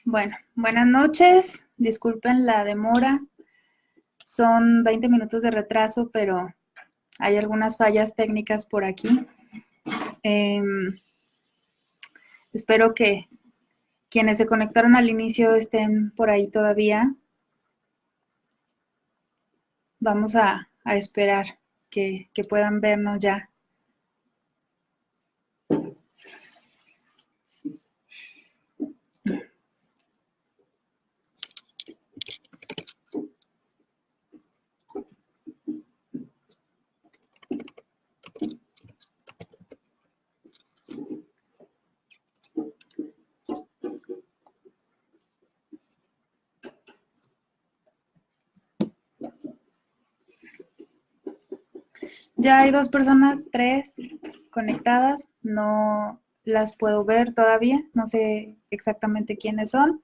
Bueno, buenas noches. Disculpen la demora. Son 20 minutos de retraso, pero hay algunas fallas técnicas por aquí. Espero que quienes se conectaron al inicio estén por ahí todavía. Vamos a esperar que puedan vernos ya. Ya hay 2 personas, 3 conectadas. No las puedo ver todavía. No sé exactamente quiénes son.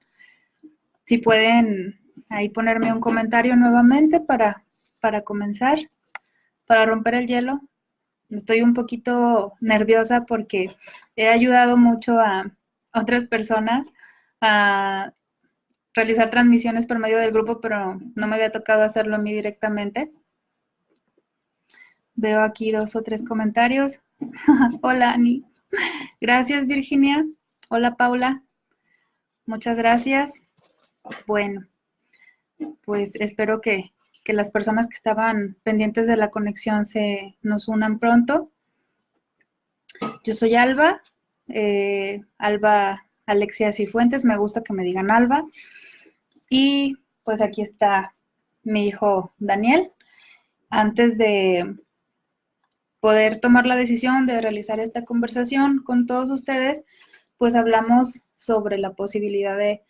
Si pueden ahí ponerme un comentario nuevamente para comenzar, para romper el hielo. Estoy un poquito nerviosa porque he ayudado mucho a otras personas a realizar transmisiones por medio del grupo, pero no me había tocado hacerlo a mí directamente. Veo aquí 2 o 3 comentarios. Hola, Ani. Gracias, Virginia. Hola, Paula. Muchas gracias. Bueno, pues espero que las personas que estaban pendientes de la conexión nos unan pronto. Yo soy Alba, Alba Alexia Cifuentes, me gusta que me digan Alba. Y pues aquí está mi hijo Daniel. Antes de poder tomar la decisión de realizar esta conversación con todos ustedes, pues hablamos sobre la posibilidad de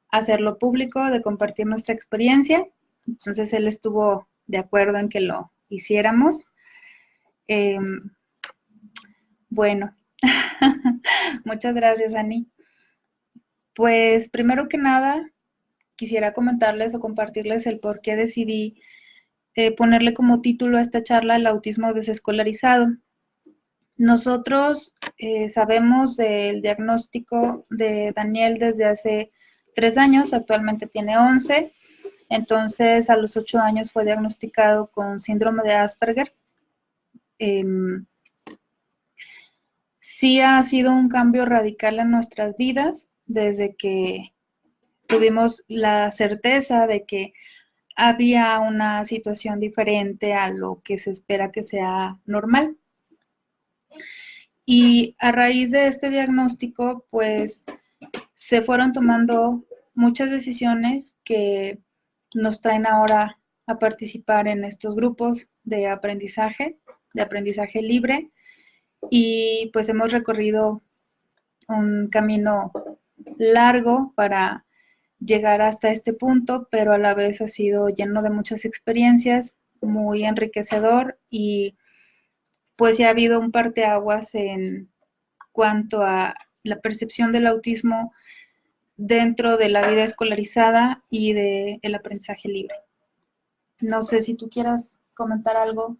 hacerlo público, de compartir nuestra experiencia. Entonces él estuvo de acuerdo en que lo hiciéramos. Eh, bueno, muchas gracias, Ani. Pues primero que nada, quisiera comentarles o compartirles el por qué decidí ponerle como título a esta charla el autismo desescolarizado. Nosotros sabemos del diagnóstico de Daniel desde hace 3 años, actualmente tiene 11, entonces a los 8 años fue diagnosticado con síndrome de Asperger. Sí ha sido un cambio radical en nuestras vidas desde que tuvimos la certeza de que había una situación diferente a lo que se espera que sea normal. Y a raíz de este diagnóstico, pues se fueron tomando muchas decisiones que nos traen ahora a participar en estos grupos de aprendizaje libre, y pues hemos recorrido un camino largo para llegar hasta este punto, pero a la vez ha sido lleno de muchas experiencias, muy enriquecedor, y pues ya ha habido un parteaguas en cuanto a la percepción del autismo dentro de la vida escolarizada y del aprendizaje libre. No sé si tú quieras comentar algo,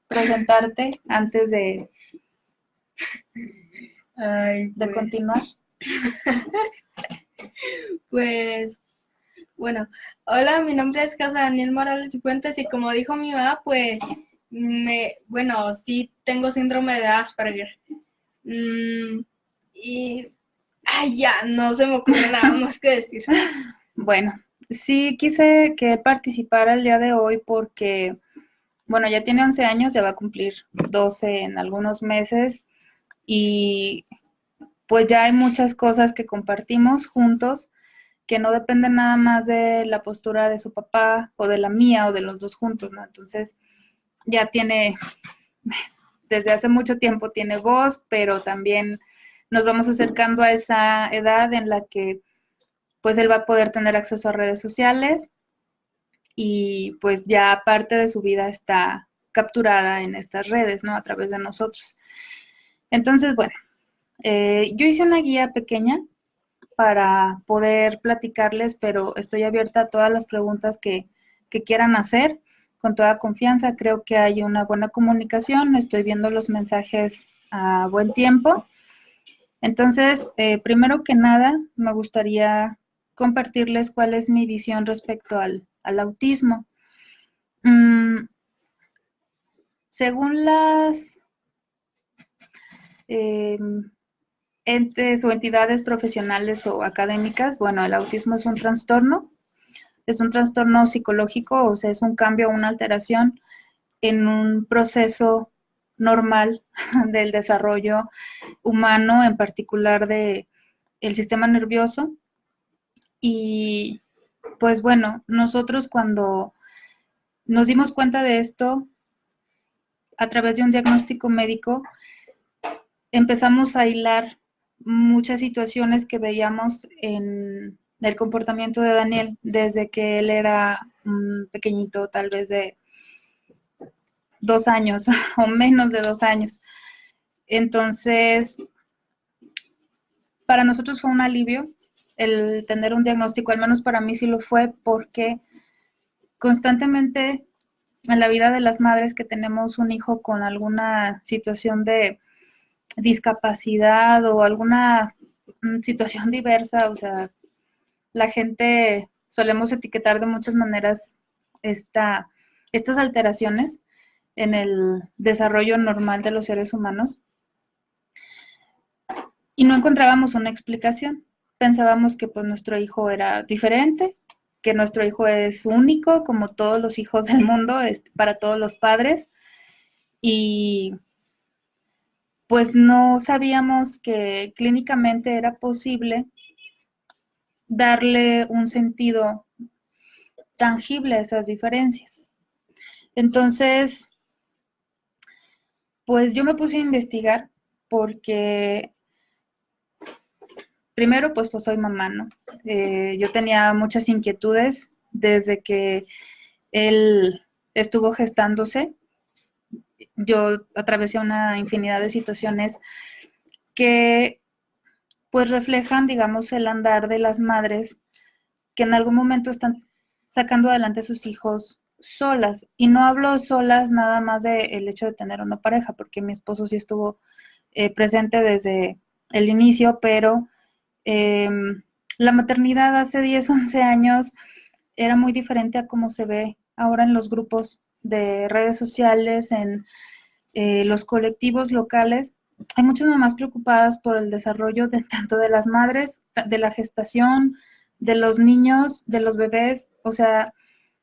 presentarte antes Ay, de continuar. Pues, bueno, hola, mi nombre es Casa Daniel Morales y Fuentes y como dijo mi mamá, pues, bueno, sí tengo síndrome de Asperger. Y, ay, ya, no se me ocurre nada más que decir. Bueno, sí quise que participara el día de hoy porque, bueno, ya tiene 11 años, ya va a cumplir 12 en algunos meses, y pues ya hay muchas cosas que compartimos juntos que no dependen nada más de la postura de su papá o de la mía o de los dos juntos, ¿no? Entonces ya tiene, desde hace mucho tiempo tiene voz, pero también nos vamos acercando a esa edad en la que pues él va a poder tener acceso a redes sociales, y pues ya parte de su vida está capturada en estas redes, ¿no? A través de nosotros. Entonces, bueno, yo hice una guía pequeña para poder platicarles, pero estoy abierta a todas las preguntas que quieran hacer con toda confianza. Creo que hay una buena comunicación, estoy viendo los mensajes a buen tiempo. Entonces, primero que nada, me gustaría compartirles cuál es mi visión respecto al autismo. Mm, según las eh, entes o entidades profesionales o académicas, bueno, el autismo es un trastorno psicológico, o sea, es un cambio, una alteración en un proceso normal del desarrollo humano, en particular de el sistema nervioso. Y pues bueno, nosotros cuando nos dimos cuenta de esto a través de un diagnóstico médico, empezamos a hilar muchas situaciones que veíamos en el comportamiento de Daniel desde que él era un pequeñito, tal vez de 2 años o menos de 2 años. Entonces, para nosotros fue un alivio el tener un diagnóstico, al menos para mí sí lo fue, porque constantemente en la vida de las madres que tenemos un hijo con alguna situación de discapacidad o alguna situación diversa, o sea, la gente solemos etiquetar de muchas maneras estas alteraciones en el desarrollo normal de los seres humanos y no encontrábamos una explicación. Pensábamos que pues nuestro hijo era diferente, que nuestro hijo es único, como todos los hijos del mundo, para todos los padres, y pues no sabíamos que clínicamente era posible darle un sentido tangible a esas diferencias. Entonces, pues yo me puse a investigar porque primero, pues soy mamá, ¿no? Yo tenía muchas inquietudes desde que él estuvo gestándose. Yo atravesé una infinidad de situaciones que pues reflejan, digamos, el andar de las madres que en algún momento están sacando adelante a sus hijos solas. Y no hablo solas nada más del hecho de tener una pareja, porque mi esposo sí estuvo presente desde el inicio, pero eh, la maternidad hace 10, 11 años era muy diferente a cómo se ve ahora en los grupos de redes sociales, en los colectivos locales. Hay muchas mamás preocupadas por el desarrollo de tanto de las madres, de la gestación, de los niños, de los bebés, o sea,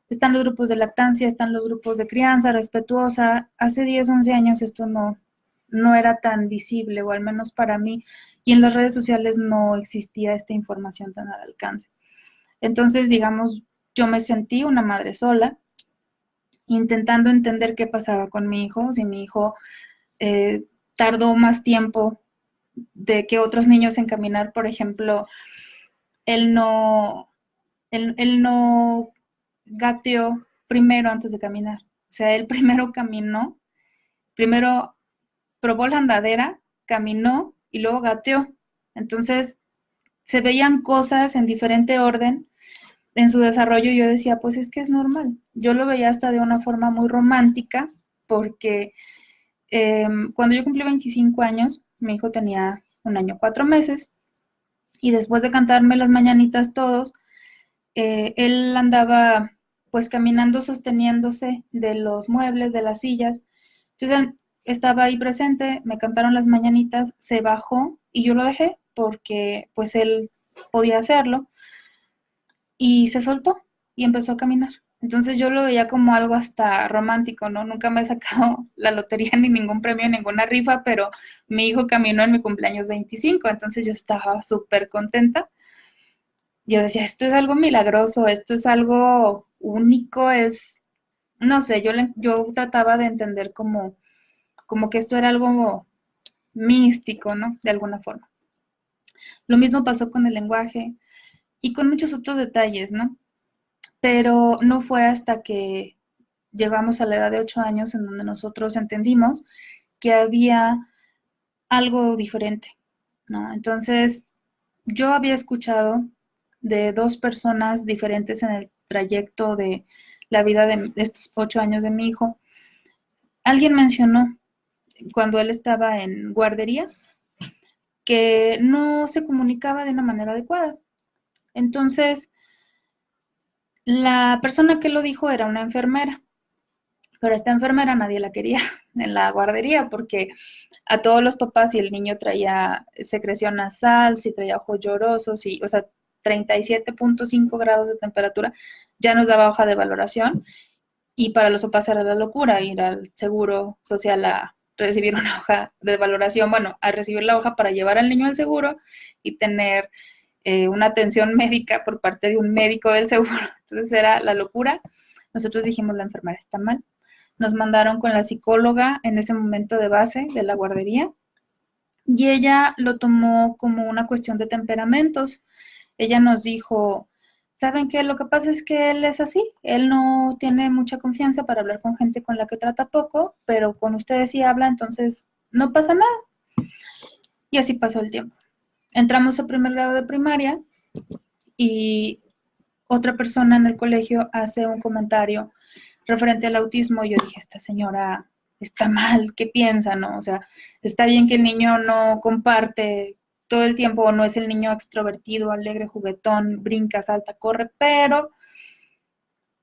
están los grupos de lactancia, están los grupos de crianza respetuosa. Hace 10, 11 años esto no era tan visible, o al menos para mí, y en las redes sociales no existía esta información tan al alcance. Entonces, digamos, yo me sentí una madre sola, intentando entender qué pasaba con mi hijo, si mi hijo eh, tardó más tiempo de que otros niños en caminar, por ejemplo, él no, él no gateó primero antes de caminar. O sea, él primero caminó, primero probó la andadera, caminó y luego gateó. Entonces, se veían cosas en diferente orden en su desarrollo. Yo decía, pues es que es normal. Yo lo veía hasta de una forma muy romántica, porque cuando yo cumplí 25 años, mi hijo tenía 1 año, 4 meses, y después de cantarme las mañanitas todos, él andaba pues caminando sosteniéndose de los muebles, de las sillas. Entonces estaba ahí presente, me cantaron las mañanitas, se bajó y yo lo dejé porque pues él podía hacerlo y se soltó y empezó a caminar. Entonces yo lo veía como algo hasta romántico, ¿no? Nunca me he sacado la lotería ni ningún premio, ninguna rifa, pero mi hijo caminó en mi cumpleaños 25, entonces yo estaba súper contenta. Yo decía, esto es algo milagroso, esto es algo único, no sé, yo trataba de entender como que esto era algo místico, ¿no? De alguna forma. Lo mismo pasó con el lenguaje y con muchos otros detalles, ¿no? Pero no fue hasta que llegamos a la edad de 8 años en donde nosotros entendimos que había algo diferente, ¿no? Entonces, yo había escuchado de dos personas diferentes en el trayecto de la vida de estos 8 años de mi hijo. Alguien mencionó cuando él estaba en guardería que no se comunicaba de una manera adecuada. Entonces, la persona que lo dijo era una enfermera, pero esta enfermera nadie la quería en la guardería porque a todos los papás, si el niño traía secreción nasal, si traía ojos llorosos, o sea, 37.5 grados de temperatura, ya nos daba hoja de valoración y para los papás era la locura ir al seguro social a recibir una hoja de valoración, bueno, a recibir la hoja para llevar al niño al seguro y tener una atención médica por parte de un médico del seguro. Entonces era la locura. Nosotros dijimos, la enfermera está mal. Nos mandaron con la psicóloga en ese momento de base de la guardería y ella lo tomó como una cuestión de temperamentos. Ella nos dijo, ¿saben qué? Lo que pasa es que él es así, él no tiene mucha confianza para hablar con gente con la que trata poco, pero con ustedes sí habla, entonces no pasa nada. Y así pasó el tiempo. Entramos a primer grado de primaria y otra persona en el colegio hace un comentario referente al autismo. Y yo dije, esta señora está mal, ¿qué piensa, no? O sea, está bien que el niño no comparte todo el tiempo, no es el niño extrovertido, alegre, juguetón, brinca, salta, corre, pero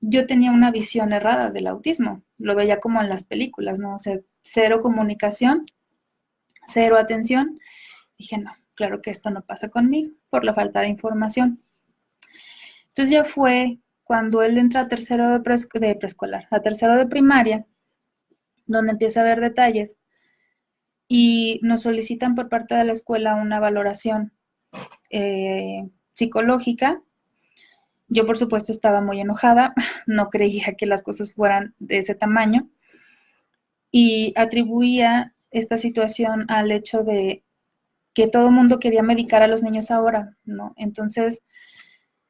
yo tenía una visión errada del autismo, lo veía como en las películas, ¿no? O sea, cero comunicación, cero atención. Dije, no, claro que esto no pasa conmigo por la falta de información. Entonces ya fue cuando él entra a tercero de preescolar, a tercero de primaria, donde empieza a ver detalles y nos solicitan por parte de la escuela una valoración psicológica. Yo, por supuesto, estaba muy enojada, no creía que las cosas fueran de ese tamaño y atribuía esta situación al hecho de que todo el mundo quería medicar a los niños ahora, ¿no? Entonces,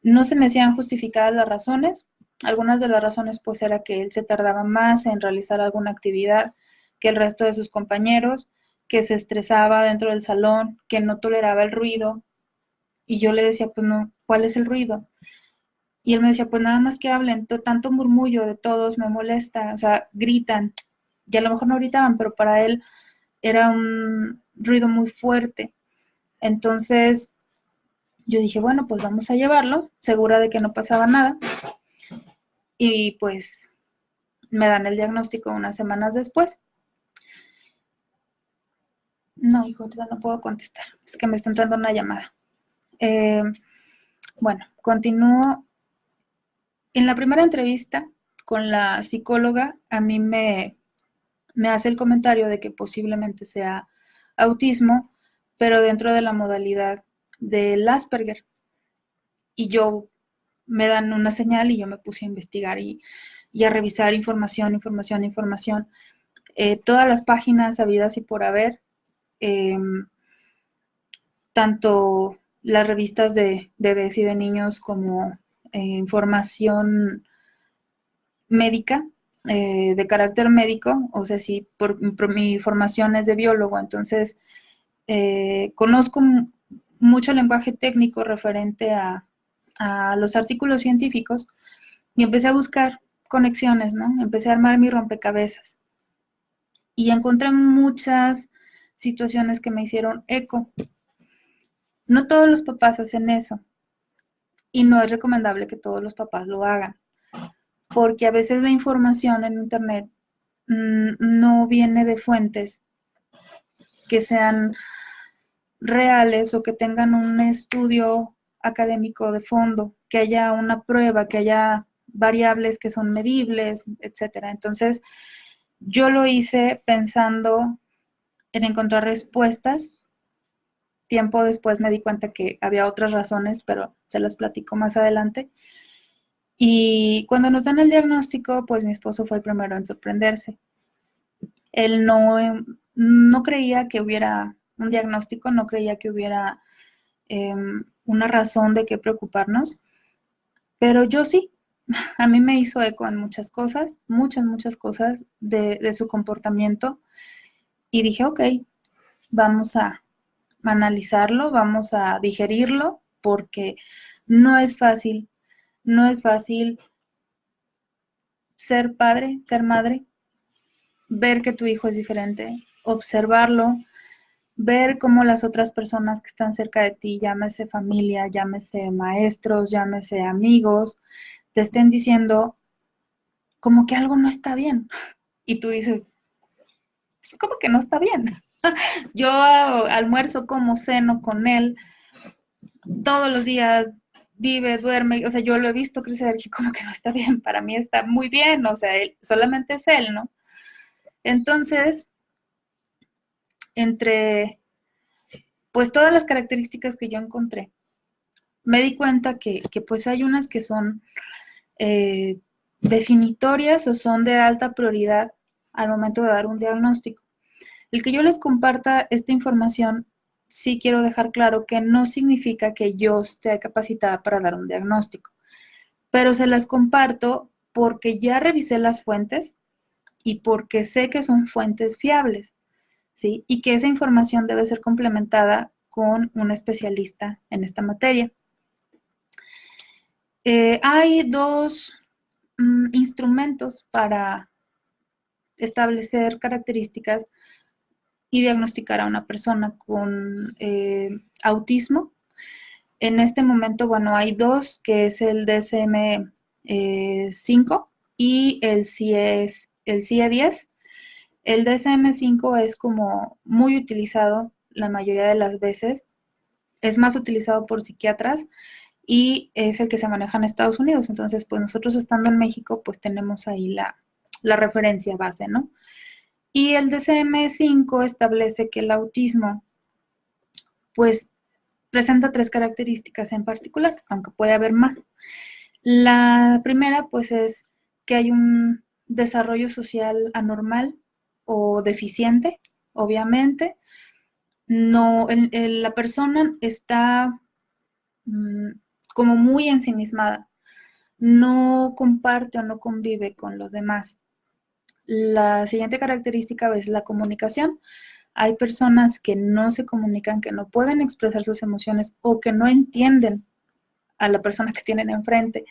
no se me hacían justificadas las razones. Algunas de las razones pues era que él se tardaba más en realizar alguna actividad que el resto de sus compañeros, que se estresaba dentro del salón, que no toleraba el ruido. Y yo le decía, pues no, ¿cuál es el ruido? Y él me decía, pues nada más que hablen, tanto murmullo de todos me molesta, o sea, gritan. Y a lo mejor no gritaban, pero para él era un ruido muy fuerte. Entonces yo dije, bueno, pues vamos a llevarlo, segura de que no pasaba nada. Y pues me dan el diagnóstico unas semanas después. No, hijo, no puedo contestar, es que me está entrando una llamada. Eh, bueno, continúo. En la primera entrevista con la psicóloga, a mí me hace el comentario de que posiblemente sea autismo, pero dentro de la modalidad del Asperger. Y yo me dan una señal y yo me puse a investigar y a revisar información, información, información. Todas las páginas habidas y por haber, eh, tanto las revistas de bebés y de niños como información médica, de carácter médico, o sea, sí, por mi formación es de biólogo, entonces conozco mucho lenguaje técnico referente a los artículos científicos y empecé a buscar conexiones, ¿no? Empecé a armar mi rompecabezas y encontré muchas situaciones que me hicieron eco. No todos los papás hacen eso y no es recomendable que todos los papás lo hagan, porque a veces la información en internet no viene de fuentes que sean reales o que tengan un estudio académico de fondo, que haya una prueba, que haya variables que son medibles, etcétera. Entonces, yo lo hice pensando en encontrar respuestas. Tiempo después me di cuenta que había otras razones, pero se las platico más adelante. Y cuando nos dan el diagnóstico, pues mi esposo fue el primero en sorprenderse. Él no creía que hubiera un diagnóstico, no creía que hubiera una razón de qué preocuparnos, pero yo sí, a mí me hizo eco en muchas cosas, muchas, muchas cosas de su comportamiento y dije, ok, vamos a analizarlo, vamos a digerirlo, porque no es fácil, no es fácil ser padre, ser madre, ver que tu hijo es diferente, observarlo, ver cómo las otras personas que están cerca de ti, llámese familia, llámese maestros, llámese amigos, te estén diciendo como que algo no está bien. Y tú dices, pues, ¿cómo que no está bien? Yo almuerzo como ceno con él todos los días, vive, duerme, o sea, yo lo he visto crecer y como que no está bien, para mí está muy bien, o sea, él, solamente es él, ¿no? Entonces, entre pues todas las características que yo encontré, me di cuenta que pues hay unas que son eh, definitorias o son de alta prioridad al momento de dar un diagnóstico. El que yo les comparta esta información, sí quiero dejar claro que no significa que yo esté capacitada para dar un diagnóstico, pero se las comparto porque ya revisé las fuentes y porque sé que son fuentes fiables, ¿sí? Y que esa información debe ser complementada con un especialista en esta materia. Hay dos instrumentos para establecer características y diagnosticar a una persona con autismo. En este momento, bueno, hay dos, que es el DSM-5 y el CIE-10. El DSM-5 es como muy utilizado la mayoría de las veces, es más utilizado por psiquiatras y es el que se maneja en Estados Unidos. Entonces, pues nosotros estando en México, pues tenemos ahí la referencia base, ¿no? Y el DSM-5 establece que el autismo, pues, presenta tres características en particular, aunque puede haber más. La primera, pues, es que hay un desarrollo social anormal o deficiente, obviamente. No, la persona está mmm, como muy ensimismada, no comparte o no convive con los demás. La siguiente característica es la comunicación. Hay personas que no se comunican, que no pueden expresar sus emociones o que no entienden a la persona que tienen enfrente.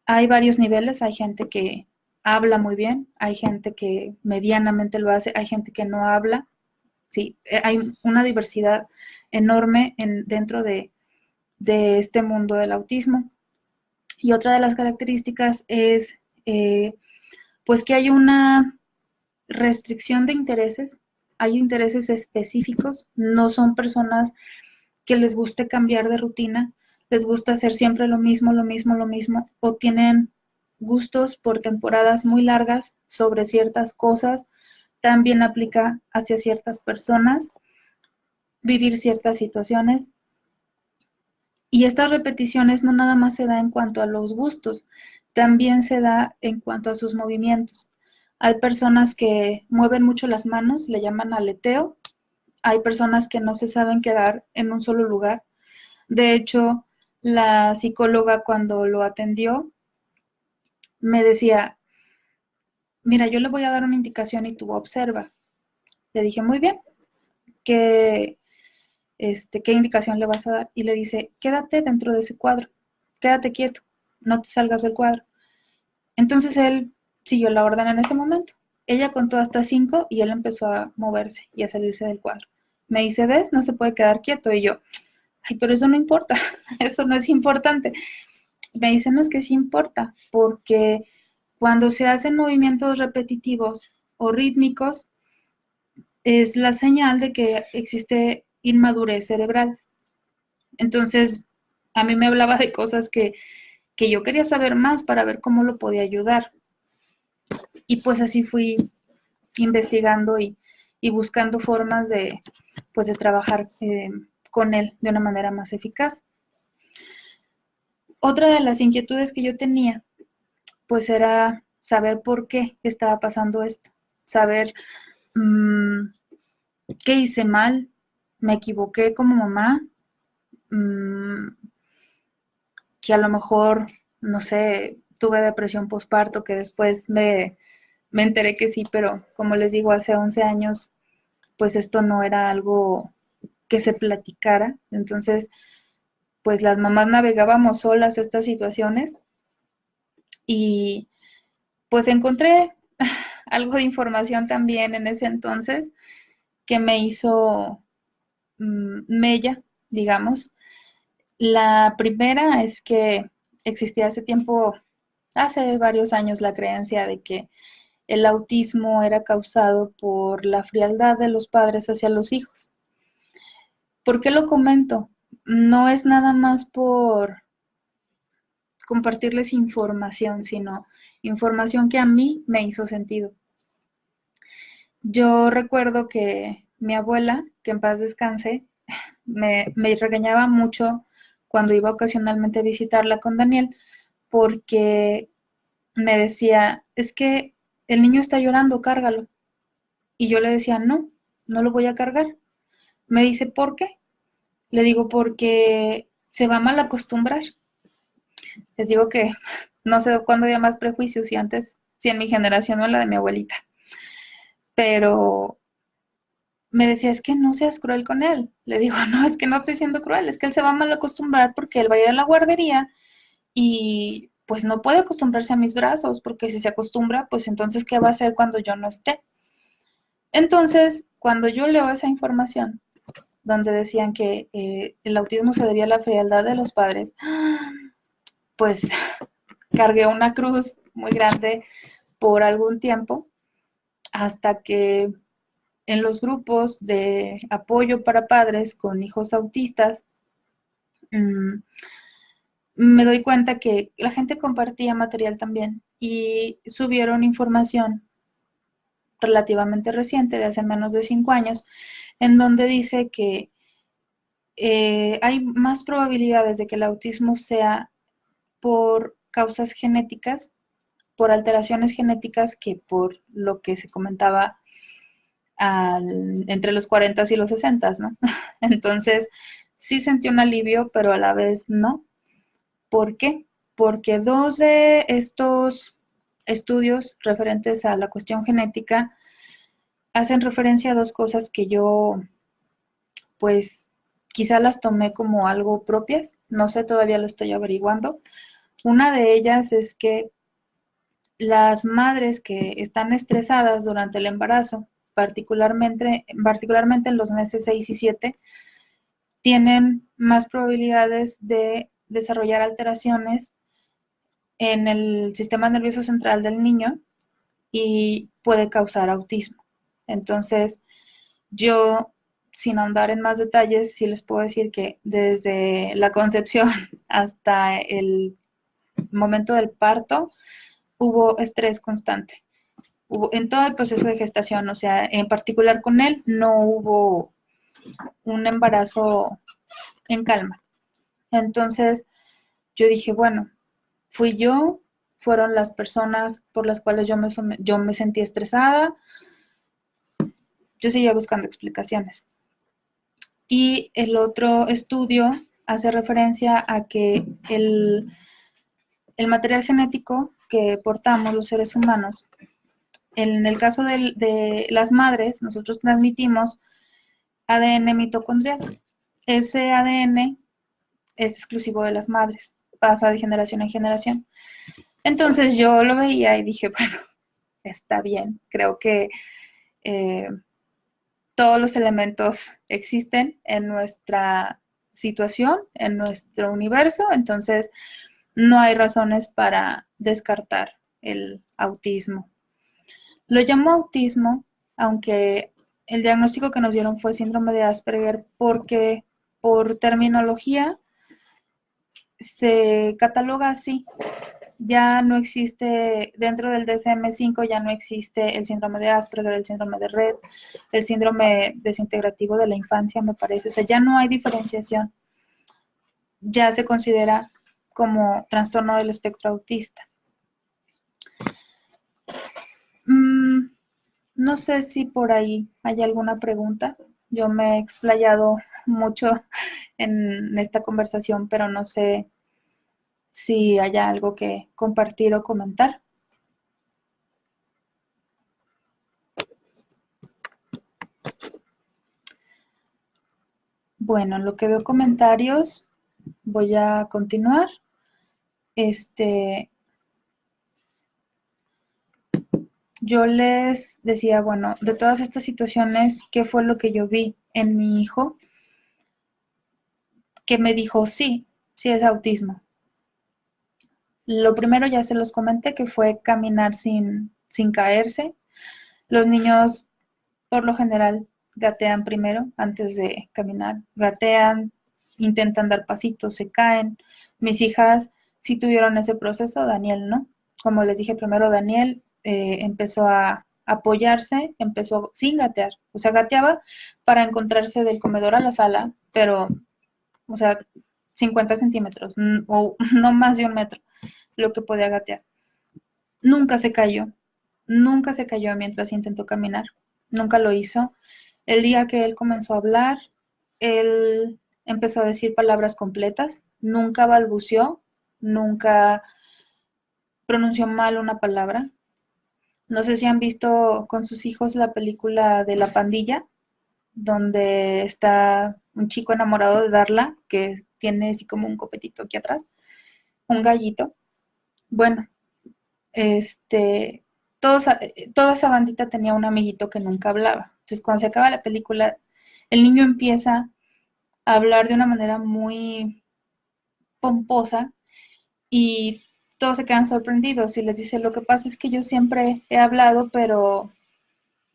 Hay varios niveles, hay gente que habla muy bien, hay gente que medianamente lo hace, hay gente que no habla. Sí, hay una diversidad enorme dentro de este mundo del autismo. Y otra de las características es pues que hay una restricción de intereses, hay intereses específicos, no son personas que les guste cambiar de rutina, les gusta hacer siempre lo mismo, lo mismo, lo mismo, o tienen gustos por temporadas muy largas sobre ciertas cosas, también aplica hacia ciertas personas, vivir ciertas situaciones. Y estas repeticiones no nada más se da en cuanto a los gustos, también se da en cuanto a sus movimientos. Hay personas que mueven mucho las manos, le llaman aleteo. Hay personas que no se saben quedar en un solo lugar. De hecho, la psicóloga cuando lo atendió me decía, mira, yo le voy a dar una indicación y tú observa. Le dije, muy bien, ¿qué, ¿qué indicación le vas a dar? Y le dice, quédate dentro de ese cuadro, quédate quieto, no te salgas del cuadro. Entonces él siguió la orden en ese momento. Ella contó hasta 5 y él empezó a moverse y a salirse del cuadro. Me dice, ¿ves? No se puede quedar quieto. Y yo, ay, pero eso no importa, eso no es importante. Me dice, no, es que sí importa, porque cuando se hacen movimientos repetitivos o rítmicos, es la señal de que existe inmadurez cerebral. Entonces, a mí me hablaba de cosas que yo quería saber más para ver cómo lo podía ayudar. Y pues así fui investigando y buscando formas de, pues, de trabajar con él de una manera más eficaz. Otra de las inquietudes que yo tenía, pues era saber por qué estaba pasando esto, saber mmm, qué hice mal, me equivoqué como mamá, mmm, que a lo mejor, no sé, tuve depresión postparto, que después me enteré que sí, pero como les digo, hace 11 años, pues esto no era algo que se platicara. Entonces, pues las mamás navegábamos solas estas situaciones y pues encontré algo de información también en ese entonces que me hizo mella, digamos. La primera es que existía hace tiempo, hace varios años, la creencia de que el autismo era causado por la frialdad de los padres hacia los hijos. ¿Por qué lo comento? No es nada más por compartirles información, sino información que a mí me hizo sentido. Yo recuerdo que mi abuela, que en paz descanse, me regañaba mucho cuando iba ocasionalmente a visitarla con Daniel, porque me decía, es que el niño está llorando, cárgalo. Y yo le decía, no, no lo voy a cargar. Me dice, ¿por qué? Le digo, porque se va a mal acostumbrar. Les digo que no sé cuándo había más prejuicios, si antes, si en mi generación o en la de mi abuelita. Pero me decía, es que no seas cruel con él. Le digo, no, es que no estoy siendo cruel, es que él se va a mal acostumbrar porque él va a ir a la guardería y pues no puede acostumbrarse a mis brazos, porque si se acostumbra, pues entonces, ¿qué va a hacer cuando yo no esté? Entonces, cuando yo leo esa información, donde decían que el autismo se debía a la frialdad de los padres, pues cargué una cruz muy grande por algún tiempo, hasta que en los grupos de apoyo para padres con hijos autistas, mmm, me doy cuenta que la gente compartía material también y subieron información relativamente reciente, de hace menos de 5 años, en donde dice que hay más probabilidades de que el autismo sea por causas genéticas, por alteraciones genéticas, que por lo que se comentaba entre los 40 y los 60, ¿no? Entonces, sí sentí un alivio, pero a la vez no. ¿Por qué? Porque dos de estos estudios referentes a la cuestión genética hacen referencia a dos cosas que yo, pues, quizá las tomé como algo propias, no sé, todavía lo estoy averiguando. Una de ellas es que las madres que están estresadas durante el embarazo, particularmente en los meses 6 y 7, tienen más probabilidades de desarrollar alteraciones en el sistema nervioso central del niño y puede causar autismo. Entonces, yo, sin ahondar en más detalles, sí les puedo decir que desde la concepción hasta el momento del parto hubo estrés constante. Hubo, en todo el proceso de gestación, o sea, en particular con él, no hubo un embarazo en calma. Entonces, yo dije, bueno, fui yo, fueron las personas por las cuales yo me sentí estresada, yo seguía buscando explicaciones. Y el otro estudio hace referencia a que el material genético que portamos los seres humanos, en el caso de las madres, nosotros transmitimos ADN mitocondrial. Ese ADN es exclusivo de las madres, pasa de generación en generación. Entonces yo lo veía y dije, bueno, está bien, creo que eh, todos los elementos existen en nuestra situación, en nuestro universo, entonces no hay razones para descartar el autismo. Lo llamo autismo, aunque el diagnóstico que nos dieron fue síndrome de Asperger, porque por terminología se cataloga así. Ya no existe, dentro del DSM-5 ya no existe el síndrome de Asperger, el síndrome de Rett, el síndrome desintegrativo de la infancia, me parece. O sea, ya no hay diferenciación. Ya se considera como trastorno del espectro autista. No sé si por ahí hay alguna pregunta. Yo me he explayado mucho en esta conversación, pero no sé si haya algo que compartir o comentar. Bueno, en lo que veo comentarios, voy a continuar. yo les decía, bueno, de todas estas situaciones, ¿qué fue lo que yo vi en mi hijo? Que me dijo, sí, sí es autismo. Lo primero ya se los comenté, que fue caminar sin caerse. Los niños, por lo general, gatean primero antes de caminar. Gatean, intentan dar pasitos, se caen. Mis hijas sí tuvieron ese proceso, Daniel no. Como les dije primero, Daniel empezó a apoyarse, empezó sin gatear. O sea, gateaba para encontrarse del comedor a la sala, pero, o sea, 50 centímetros o no más de 1 metro, lo que podía gatear. Nunca se cayó, nunca se cayó mientras intentó caminar, nunca lo hizo. El día que él comenzó a hablar, él empezó a decir palabras completas, nunca balbuceó, nunca pronunció mal una palabra. No sé si han visto con sus hijos la película de La Pandilla, donde está un chico enamorado de Darla, que tiene así como un copetito aquí atrás, un gallito. Bueno, este, toda esa bandita tenía un amiguito que nunca hablaba. Entonces, cuando se acaba la película, el niño empieza a hablar de una manera muy pomposa y todos se quedan sorprendidos y les dice, lo que pasa es que yo siempre he hablado, pero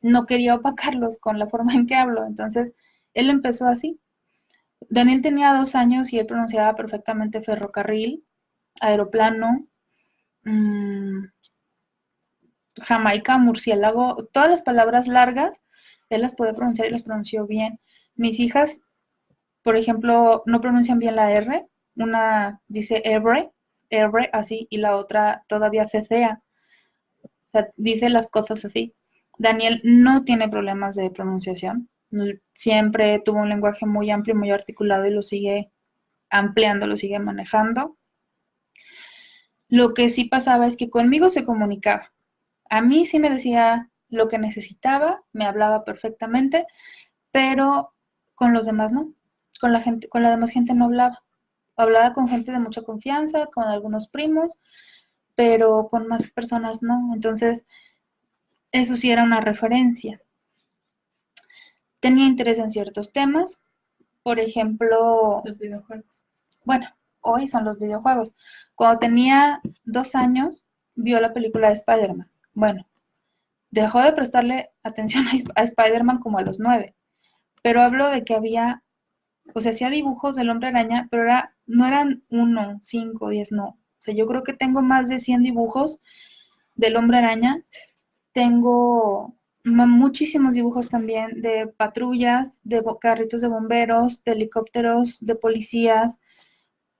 no quería opacarlos con la forma en que hablo. Entonces, él empezó así. Daniel tenía 2 años y él pronunciaba perfectamente ferrocarril, aeroplano, mmm, Jamaica, murciélago, todas las palabras largas, él las puede pronunciar y las pronunció bien. Mis hijas, por ejemplo, no pronuncian bien la R, una dice ebre, así, y la otra todavía cecea, o sea, dice las cosas así. Daniel no tiene problemas de pronunciación, siempre tuvo un lenguaje muy amplio, muy articulado y lo sigue ampliando, lo sigue manejando. Lo que sí pasaba es que conmigo se comunicaba. A mí sí me decía lo que necesitaba, me hablaba perfectamente, pero con los demás no. Con la gente, con la demás gente no hablaba. Hablaba con gente de mucha confianza, con algunos primos, pero con más personas no. Entonces, eso sí era una referencia. Tenía interés en ciertos temas, por ejemplo, Los videojuegos. bueno, hoy son los videojuegos. Cuando tenía 2 años, vio la película de Spider-Man. Bueno, dejó de prestarle atención a Spider-Man como a los 9, pero hablo de que había, o sea, hacía dibujos del hombre araña, pero no eran 1, 5, 10, no. O sea, yo creo que tengo más de 100 dibujos del hombre araña. Tengo muchísimos dibujos también de patrullas, de carritos de bomberos, de helicópteros, de policías,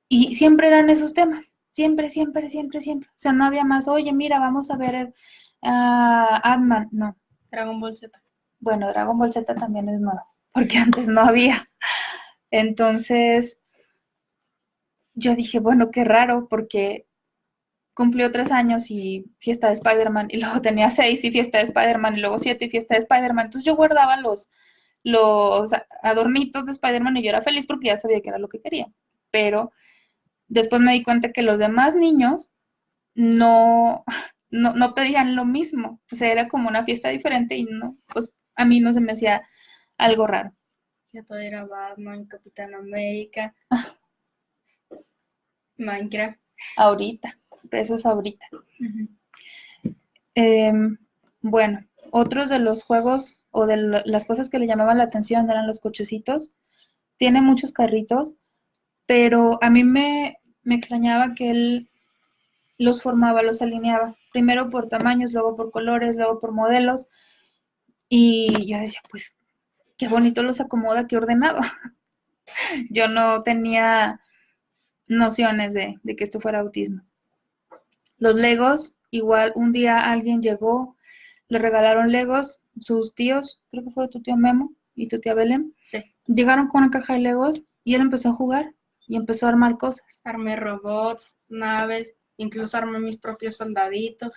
y siempre eran esos temas. Siempre, siempre, siempre, siempre. O sea, no había más, oye, mira, vamos a ver Ant-Man. No. Dragon Ball Z. Bueno, Dragon Ball Z también es nuevo, porque antes no había. Entonces, yo dije, bueno, qué raro, porque cumplió 3 años y fiesta de Spider-Man, y luego tenía 6 y fiesta de Spider-Man, y luego 7 y fiesta de Spider-Man. Entonces yo guardaba los adornitos de Spider-Man y yo era feliz porque ya sabía que era lo que quería. Pero después me di cuenta que los demás niños no, no pedían lo mismo. O sea, era como una fiesta diferente y no, pues a mí no se me hacía algo raro. Ya todo era Batman, Capitán América, Minecraft. Ahorita, eso es ahorita. Bueno, otros de los juegos o de las cosas que le llamaban la atención eran los cochecitos. Tiene muchos carritos, pero a mí me extrañaba que él los formaba, los alineaba, primero por tamaños, luego por colores, luego por modelos, y yo decía, pues, qué bonito los acomoda, qué ordenado. Yo no tenía nociones de que esto fuera autismo. Los Legos, igual un día alguien llegó, le regalaron Legos, sus tíos, creo que fue tu tío Memo y tu tía Belén, Sí. llegaron con una caja de Legos y él empezó a jugar y empezó a armar cosas. Armé robots, naves, incluso armé mis propios soldaditos.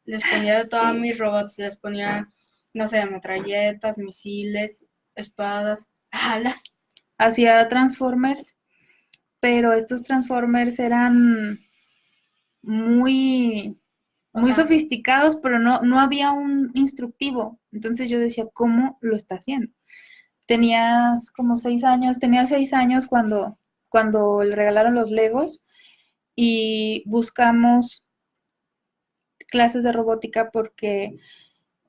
Les ponía de todos mis robots, les ponía, no sé, metralletas, misiles, espadas, alas. Hacía Transformers, pero estos Transformers eran muy O muy sea, sofisticados, pero no había un instructivo. Entonces yo decía, ¿cómo lo está haciendo? Tenías como 6 años, tenía 6 años cuando le regalaron los Legos y buscamos clases de robótica porque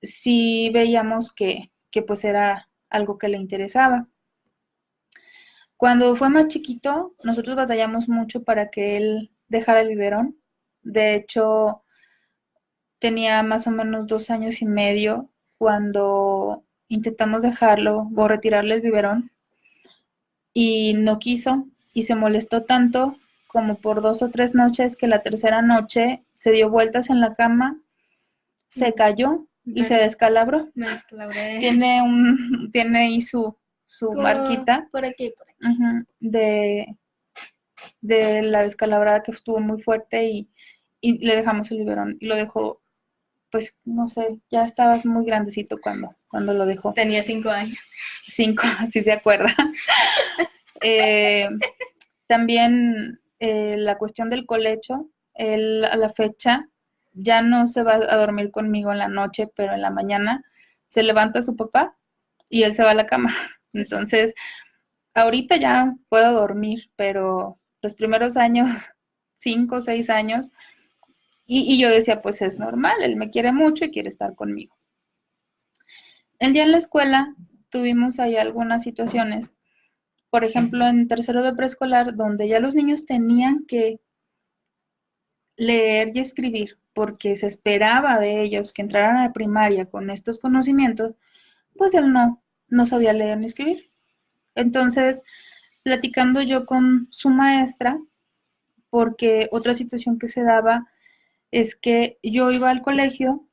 sí veíamos que pues era algo que le interesaba. Cuando fue más chiquito, nosotros batallamos mucho para que él dejara el biberón. De hecho, tenía más o menos 2 años y medio cuando intentamos dejarlo o retirarle el biberón y no quiso y se molestó tanto como por 2 o 3 noches que la tercera noche se dio vueltas en la cama, se cayó y se me, descalabró. me descalabré Tiene ahí su como marquita por aquí, por aquí. de la descalabrada que estuvo muy fuerte y le dejamos el biberón y lo dejó, pues no sé, ya estabas muy grandecito cuando lo dejó. Tenía 5 años. 5, si se acuerda. Eh, También la cuestión del colecho, él a la fecha ya no se va a dormir conmigo en la noche, pero en la mañana se levanta su papá y él se va a la cama. Entonces, ahorita ya puedo dormir, pero los primeros años, 5 o 6 años, y yo decía, pues es normal, él me quiere mucho y quiere estar conmigo. El día en la escuela tuvimos ahí algunas situaciones, por ejemplo, en tercero de preescolar, donde ya los niños tenían que leer y escribir, porque se esperaba de ellos que entraran a la primaria con estos conocimientos, pues él no sabía leer ni escribir. Entonces, platicando yo con su maestra, porque otra situación que se daba es que yo iba al colegio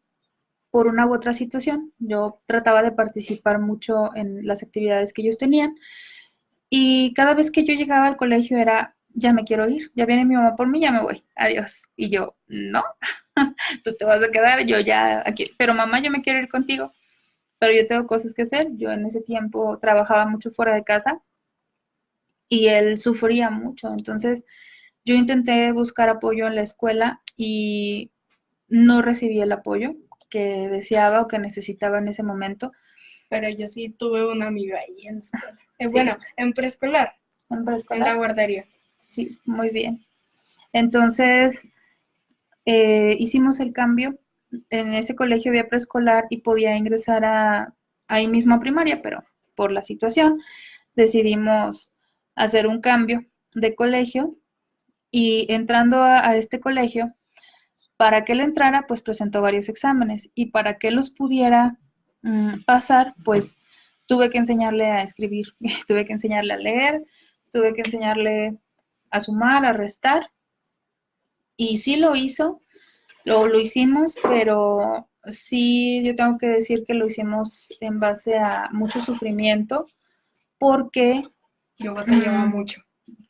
por una u otra situación, yo trataba de participar mucho en las actividades que ellos tenían y cada vez que yo llegaba al colegio era, ya me quiero ir, ya viene mi mamá por mí, ya me voy, adiós. Y yo, no, tú te vas a quedar, yo ya aquí, pero mamá, yo me quiero ir contigo, pero yo tengo cosas que hacer, yo en ese tiempo trabajaba mucho fuera de casa y él sufría mucho, entonces yo intenté buscar apoyo en la escuela y no recibí el apoyo que deseaba o que necesitaba en ese momento. Pero yo sí tuve una amiga ahí en la escuela. Sí, Bueno, en preescolar, en en la preescolar, guardería. sí, muy bien. Entonces, hicimos el cambio. En ese colegio había preescolar y podía ingresar ahí mismo a primaria, pero por la situación decidimos hacer un cambio de colegio y entrando a este colegio, para que él entrara, pues presentó varios exámenes y para que los pudiera pasar, pues tuve que enseñarle a escribir, tuve que enseñarle a leer, tuve que enseñarle a sumar, a restar y sí lo hizo, lo hicimos, pero sí yo tengo que decir que lo hicimos en base a mucho sufrimiento porque Yo batallaba mucho.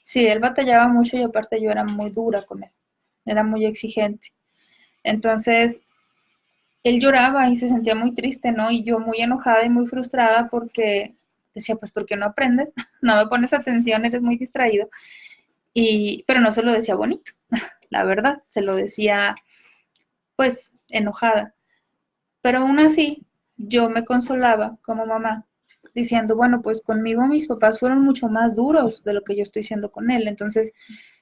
sí, él batallaba mucho y aparte yo era muy dura con él, era muy exigente. Entonces, él lloraba y se sentía muy triste, ¿no? Y yo muy enojada y muy frustrada porque decía, pues, ¿por qué no aprendes? No me pones atención, eres muy distraído. Pero no se lo decía bonito, la verdad, se lo decía, pues, enojada. Pero aún así, yo me consolaba como mamá, diciendo, bueno, pues conmigo mis papás fueron mucho más duros de lo que yo estoy siendo con él, entonces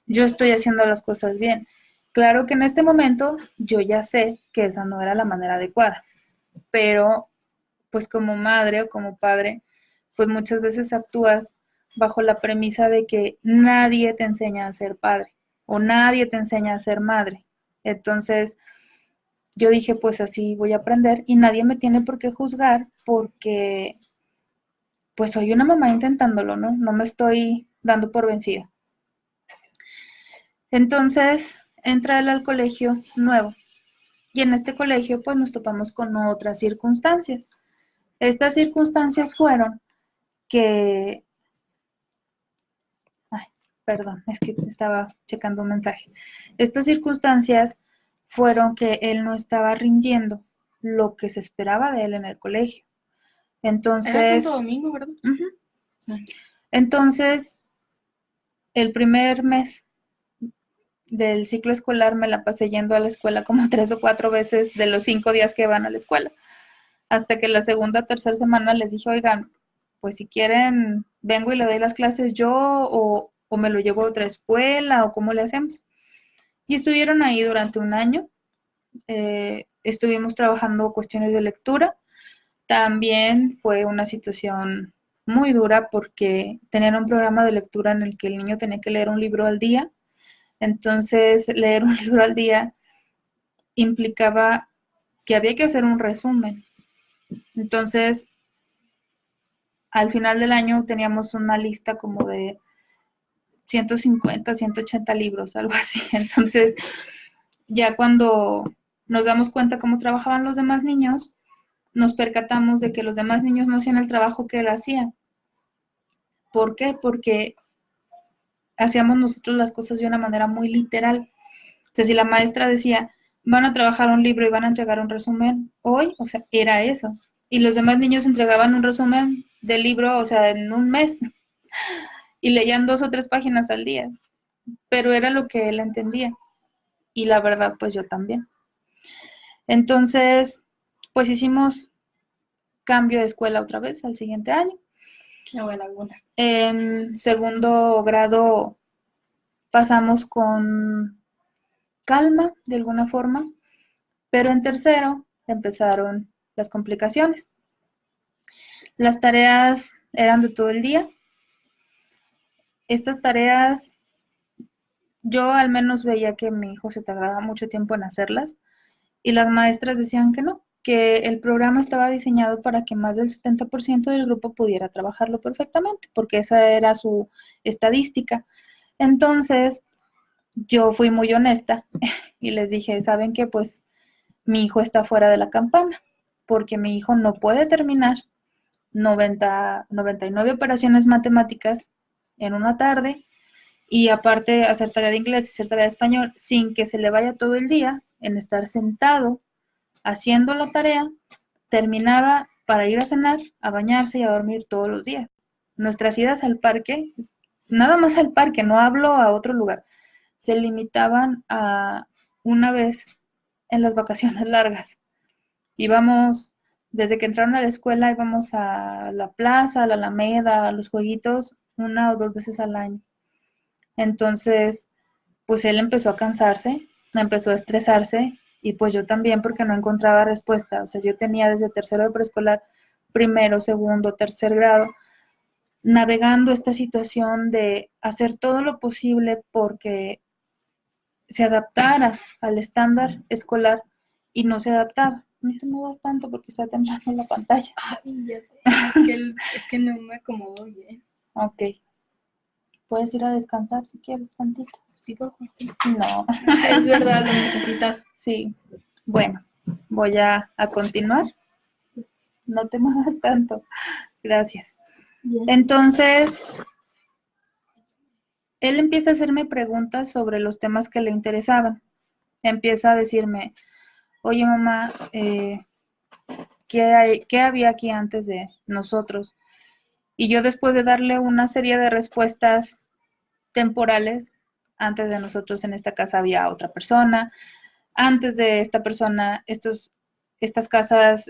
yo estoy haciendo las cosas bien. Claro que en este momento yo ya sé que esa no era la manera adecuada, pero pues como madre o como padre, pues muchas veces actúas bajo la premisa de que nadie te enseña a ser padre o nadie te enseña a ser madre. Entonces, yo dije, pues así voy a aprender y nadie me tiene por qué juzgar porque pues soy una mamá intentándolo, ¿no? No me estoy dando por vencida. Entonces, entra él al colegio nuevo y en este colegio pues nos topamos con otras circunstancias. Estas circunstancias fueron que, ay, perdón, es que estaba checando un mensaje. Estas circunstancias fueron que él no estaba rindiendo lo que se esperaba de él en el colegio. Era Santo Entonces, Domingo, ¿verdad? uh-huh. Entonces, el primer mes del ciclo escolar me la pasé yendo a la escuela como 3 o 4 veces de los 5 días que van a la escuela. Hasta que la segunda o tercera semana les dije, oigan, pues si quieren, vengo y le doy las clases yo o me lo llevo a otra escuela o cómo le hacemos. Y estuvieron ahí durante un año. Estuvimos trabajando cuestiones de lectura. También fue una situación muy dura porque tenían un programa de lectura en el que el niño tenía que leer un libro al día. Entonces, leer un libro al día implicaba que había que hacer un resumen. Entonces, al final del año teníamos una lista como de 150, 180 libros, algo así. Entonces, ya cuando nos damos cuenta cómo trabajaban los demás niños, nos percatamos de que los demás niños no hacían el trabajo que él hacía. ¿Por qué? Porque hacíamos nosotros las cosas de una manera muy literal. O sea, si la maestra decía, van a trabajar un libro y van a entregar un resumen hoy, o sea, era eso. Y los demás niños entregaban un resumen del libro, o sea, en un mes, y leían 2 o 3 páginas al día. Pero era lo que él entendía. Y la verdad, pues yo también. Entonces, pues hicimos cambio de escuela otra vez al siguiente año. Qué buena alguna. En segundo grado pasamos con calma, de alguna forma, pero en tercero empezaron las complicaciones. Las tareas eran de todo el día. Estas tareas, yo al menos veía que mi hijo se tardaba mucho tiempo en hacerlas y las maestras decían que no, que el programa estaba diseñado para que más del 70% del grupo pudiera trabajarlo perfectamente, porque esa era su estadística. Entonces, yo fui muy honesta y les dije, ¿saben qué? Pues mi hijo está fuera de la campana, porque mi hijo no puede terminar 99 operaciones matemáticas en una tarde y aparte hacer tarea de inglés y hacer tarea de español sin que se le vaya todo el día en estar sentado haciendo la tarea, terminaba para ir a cenar, a bañarse y a dormir todos los días. Nuestras idas al parque, nada más al parque, no hablo a otro lugar, se limitaban a una vez en las vacaciones largas. Íbamos, desde que entraron a la escuela, íbamos a la plaza, a la Alameda, a los jueguitos, 1 o 2 veces al año. Entonces, pues él empezó a cansarse, empezó a estresarse y pues yo también porque no encontraba respuesta. O sea, yo tenía desde tercero de preescolar, primero, segundo, tercer grado, navegando esta situación de hacer todo lo posible porque se adaptara al estándar escolar y no se adaptaba. No te muevas tanto porque está temblando la pantalla. Ay, ya sé. Es que no me acomodo bien. Ok. Puedes ir a descansar si quieres tantito. Sí, por favor. Si no. Es verdad, lo necesitas. Sí. Bueno, voy a continuar. No te muevas tanto. Gracias. Entonces, él empieza a hacerme preguntas sobre los temas que le interesaban. Empieza a decirme, oye mamá, ¿qué había aquí antes de nosotros? Y yo después de darle una serie de respuestas temporales, antes de nosotros en esta casa había otra persona, antes de esta persona estas casas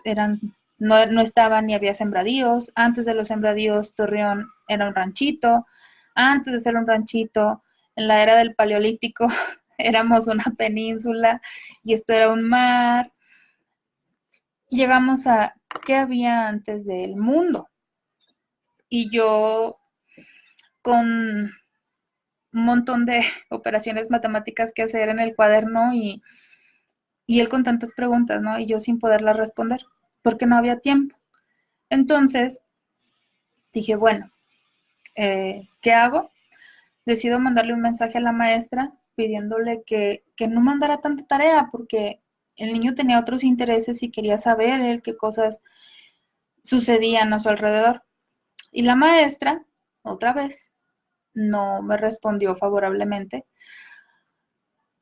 no estaban ni había sembradíos, antes de los sembradíos Torreón era un ranchito, antes de ser un ranchito, en la era del Paleolítico éramos una península y esto era un mar. Llegamos a qué había antes del mundo. Y yo con un montón de operaciones matemáticas que hacer en el cuaderno y él con tantas preguntas, ¿no? Y yo sin poderlas responder, porque no había tiempo. Entonces dije, bueno, ¿qué hago? Decido mandarle un mensaje a la maestra pidiéndole que no mandara tanta tarea, porque el niño tenía otros intereses y quería saber él qué cosas sucedían a su alrededor. Y la maestra, otra vez, no me respondió favorablemente.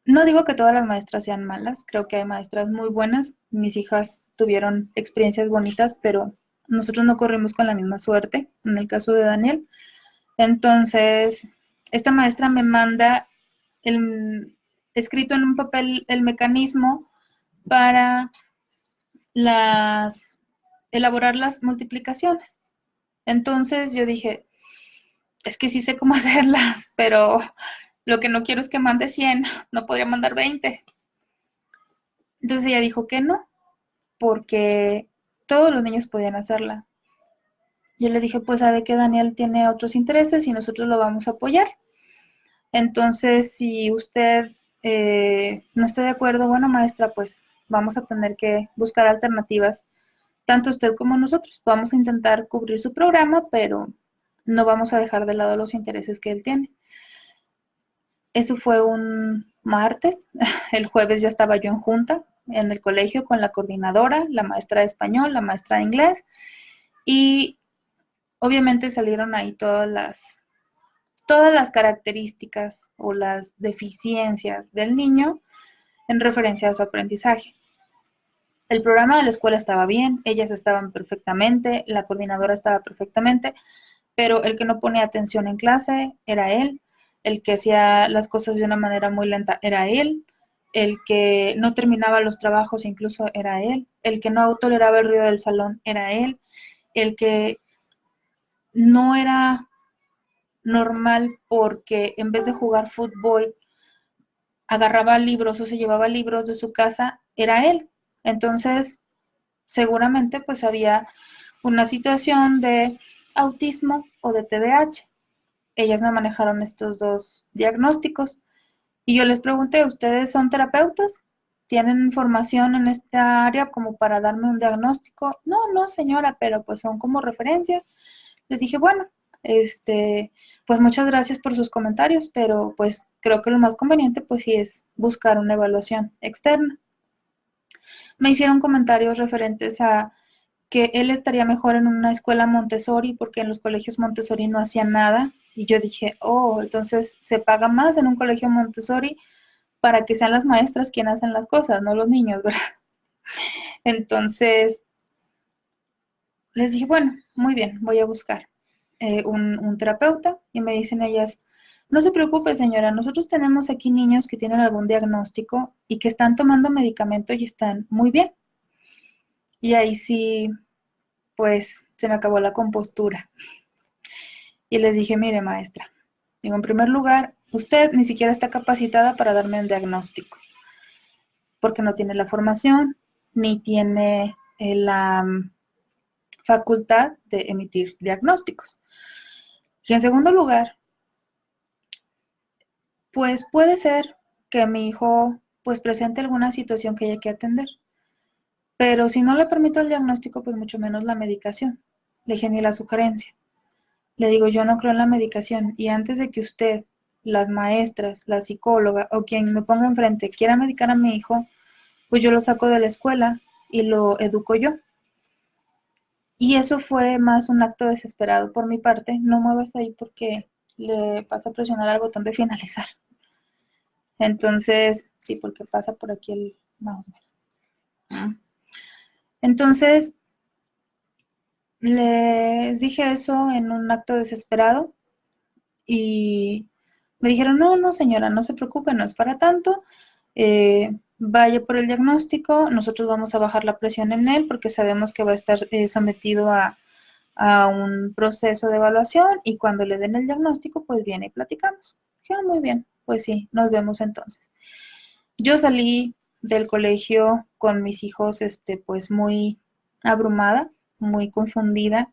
No digo que todas las maestras sean malas, creo que hay maestras muy buenas. Mis hijas tuvieron experiencias bonitas, pero nosotros no corrimos con la misma suerte, en el caso de Daniel. Entonces, esta maestra me manda escrito en un papel el mecanismo para elaborar las multiplicaciones. Entonces yo dije, es que sí sé cómo hacerlas, pero lo que no quiero es que mande 100, no podría mandar 20. Entonces ella dijo que no, porque todos los niños podían hacerla. Yo le dije, pues sabe que Daniel tiene otros intereses y nosotros lo vamos a apoyar. Entonces, si usted no está de acuerdo, bueno, maestra, pues vamos a tener que buscar alternativas, tanto usted como nosotros. Vamos a intentar cubrir su programa, pero no vamos a dejar de lado los intereses que él tiene. Eso fue un martes. El jueves ya estaba yo en junta en el colegio con la coordinadora, la maestra de español, la maestra de inglés, y obviamente salieron ahí todas las características o las deficiencias del niño en referencia a su aprendizaje. El programa de la escuela estaba bien, ellas estaban perfectamente, la coordinadora estaba perfectamente, pero el que no ponía atención en clase era él, el que hacía las cosas de una manera muy lenta era él, el que no terminaba los trabajos incluso era él, el que no toleraba el ruido del salón era él, el que no era normal porque en vez de jugar fútbol agarraba libros o se llevaba libros de su casa, era él. Entonces, seguramente pues había una situación de autismo o de TDAH. Ellas me manejaron estos dos diagnósticos y yo les pregunté, ¿ustedes son terapeutas? ¿Tienen formación en esta área como para darme un diagnóstico? No, no, señora, pero pues son como referencias. Les dije, bueno, pues muchas gracias por sus comentarios, pero pues creo que lo más conveniente pues sí es buscar una evaluación externa. Me hicieron comentarios referentes a que él estaría mejor en una escuela Montessori porque en los colegios Montessori no hacían nada. Y yo dije, oh, entonces se paga más en un colegio Montessori para que sean las maestras quienes hacen las cosas, no los niños, ¿verdad? Entonces les dije, bueno, muy bien, voy a buscar un terapeuta y me dicen ellas, no se preocupe señora, nosotros tenemos aquí niños que tienen algún diagnóstico y que están tomando medicamento y están muy bien. Y ahí sí, pues se me acabó la compostura. Y les dije, mire maestra, digo, en primer lugar, usted ni siquiera está capacitada para darme un diagnóstico, porque no tiene la formación, ni tiene la facultad de emitir diagnósticos. Y en segundo lugar, pues puede ser que mi hijo pues presente alguna situación que haya que atender, pero si no le permito el diagnóstico, pues mucho menos la medicación. Le dije ni la sugerencia. Le digo, yo no creo en la medicación y antes de que usted, las maestras, la psicóloga o quien me ponga enfrente quiera medicar a mi hijo, pues yo lo saco de la escuela y lo educo yo. Y eso fue más un acto desesperado por mi parte. No muevas ahí porque le pasa a presionar al botón de finalizar. Entonces, sí, porque pasa por aquí el mouse. Entonces, les dije eso en un acto desesperado y me dijeron, no, no, señora, no se preocupe, no es para tanto. Vaya por el diagnóstico, nosotros vamos a bajar la presión en él porque sabemos que va a estar sometido a un proceso de evaluación y cuando le den el diagnóstico, pues viene y platicamos. Dije, muy bien, pues sí, nos vemos entonces. Yo salí del colegio con mis hijos, pues muy abrumada, muy confundida,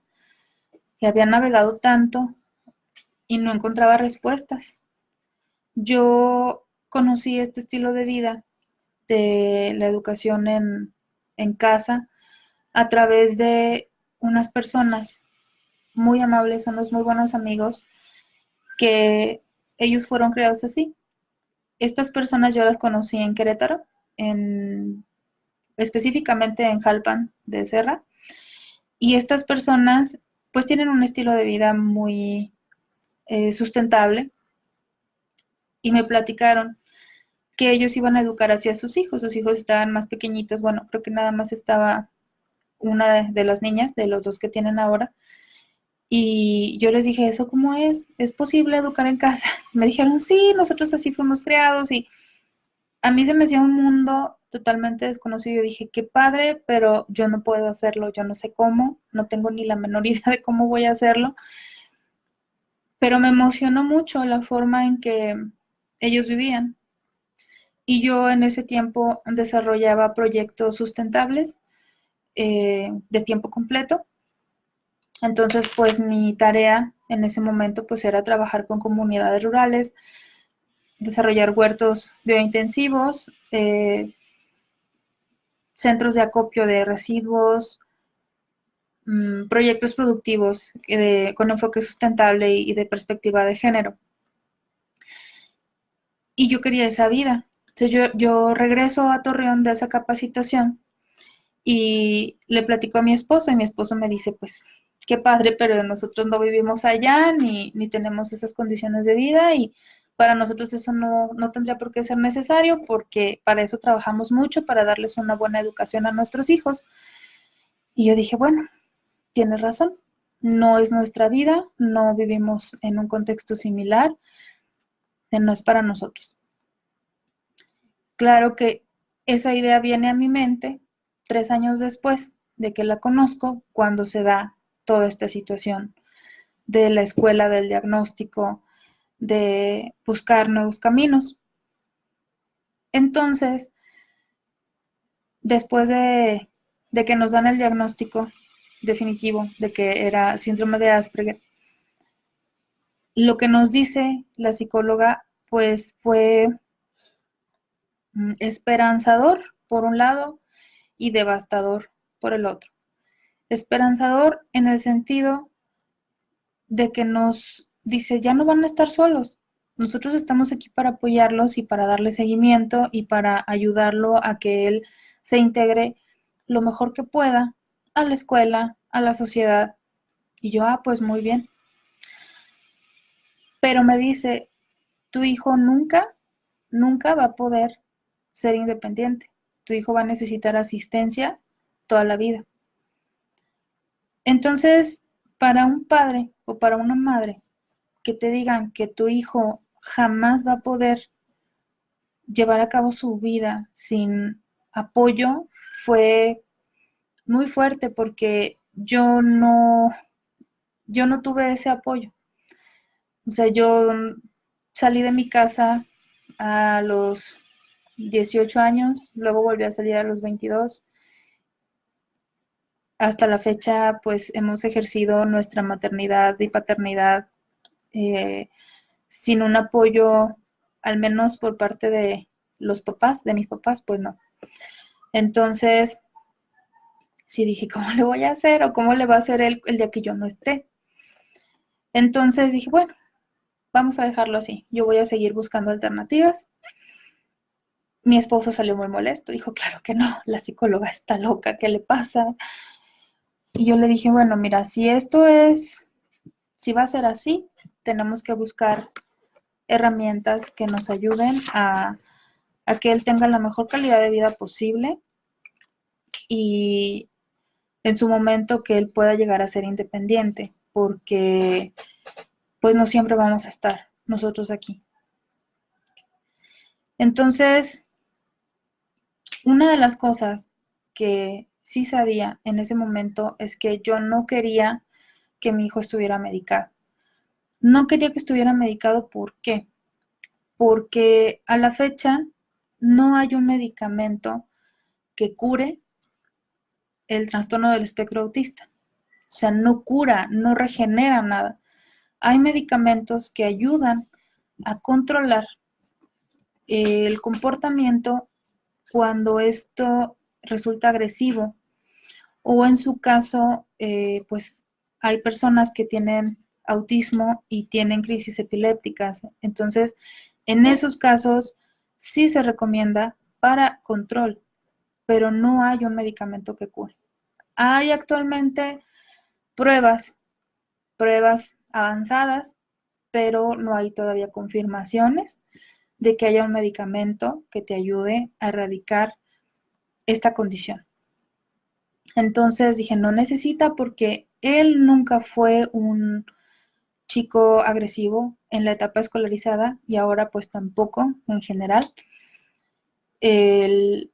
que había navegado tanto y no encontraba respuestas. Yo conocí este estilo de vida de la educación en casa a través de unas personas muy amables, son unos muy buenos amigos, que ellos fueron creados así. Estas personas yo las conocí en Querétaro, en, específicamente en Jalpan de Serra, y estas personas pues tienen un estilo de vida muy sustentable y me platicaron que ellos iban a educar hacia sus hijos estaban más pequeñitos, bueno, creo que nada más estaba una de las niñas, de los dos que tienen ahora, y yo les dije, ¿eso cómo es? ¿Es posible educar en casa? Me dijeron, sí, nosotros así fuimos creados y a mí se me hacía un mundo totalmente desconocido. Yo dije, qué padre, pero yo no puedo hacerlo, yo no sé cómo, no tengo ni la menor idea de cómo voy a hacerlo, pero me emocionó mucho la forma en que ellos vivían. Y yo en ese tiempo desarrollaba proyectos sustentables de tiempo completo. Entonces, pues mi tarea en ese momento pues era trabajar con comunidades rurales, desarrollar huertos biointensivos, centros de acopio de residuos, proyectos productivos con enfoque sustentable y de perspectiva de género. Y yo quería esa vida. Entonces yo regreso a Torreón de esa capacitación y le platico a mi esposo y mi esposo me dice, pues, qué padre, pero nosotros no vivimos allá ni tenemos esas condiciones de vida y para nosotros eso no tendría por qué ser necesario porque para eso trabajamos mucho, para darles una buena educación a nuestros hijos. Y yo dije, bueno, tienes razón, no es nuestra vida, no vivimos en un contexto similar, no es para nosotros. Claro que esa idea viene a mi mente 3 años después de que la conozco, cuando se da toda esta situación de la escuela del diagnóstico, de buscar nuevos caminos. Entonces, después de que nos dan el diagnóstico definitivo de que era síndrome de Asperger, lo que nos dice la psicóloga, pues fue esperanzador por un lado y devastador por el otro. Esperanzador en el sentido de que nos dice, ya no van a estar solos. Nosotros estamos aquí para apoyarlos y para darle seguimiento y para ayudarlo a que él se integre lo mejor que pueda a la escuela, a la sociedad. Y yo, pues muy bien. Pero me dice, tu hijo nunca va a poder ser independiente. Tu hijo va a necesitar asistencia toda la vida. Entonces, para un padre o para una madre que te digan que tu hijo jamás va a poder llevar a cabo su vida sin apoyo fue muy fuerte porque yo no tuve ese apoyo. O sea, yo salí de mi casa a los 18 años, luego volví a salir a los 22. Hasta la fecha, pues hemos ejercido nuestra maternidad y paternidad eh, sin un apoyo, al menos por parte de los papás, de mis papás, pues no. Entonces, sí dije, ¿cómo le voy a hacer? ¿O cómo le va a hacer él el día que yo no esté? Entonces dije, bueno, vamos a dejarlo así. Yo voy a seguir buscando alternativas. Mi esposo salió muy molesto, dijo, claro que no, la psicóloga está loca, ¿qué le pasa? Y yo le dije, bueno, mira, si va a ser así, tenemos que buscar herramientas que nos ayuden a que él tenga la mejor calidad de vida posible y en su momento que él pueda llegar a ser independiente, porque pues no siempre vamos a estar nosotros aquí. Entonces, una de las cosas que sí sabía en ese momento es que yo no quería que mi hijo estuviera medicado. No quería que estuviera medicado, ¿por qué? Porque a la fecha no hay un medicamento que cure el trastorno del espectro autista. O sea, no cura, no regenera nada. Hay medicamentos que ayudan a controlar el comportamiento cuando esto resulta agresivo o en su caso, pues hay personas que tienen autismo y tienen crisis epilépticas. Entonces, en esos casos sí se recomienda para control, pero no hay un medicamento que cure. Hay actualmente pruebas, pruebas avanzadas, pero no hay todavía confirmaciones de que haya un medicamento que te ayude a erradicar esta condición. Entonces dije, no necesita porque él nunca fue un chico agresivo en la etapa escolarizada y ahora pues tampoco en general. Él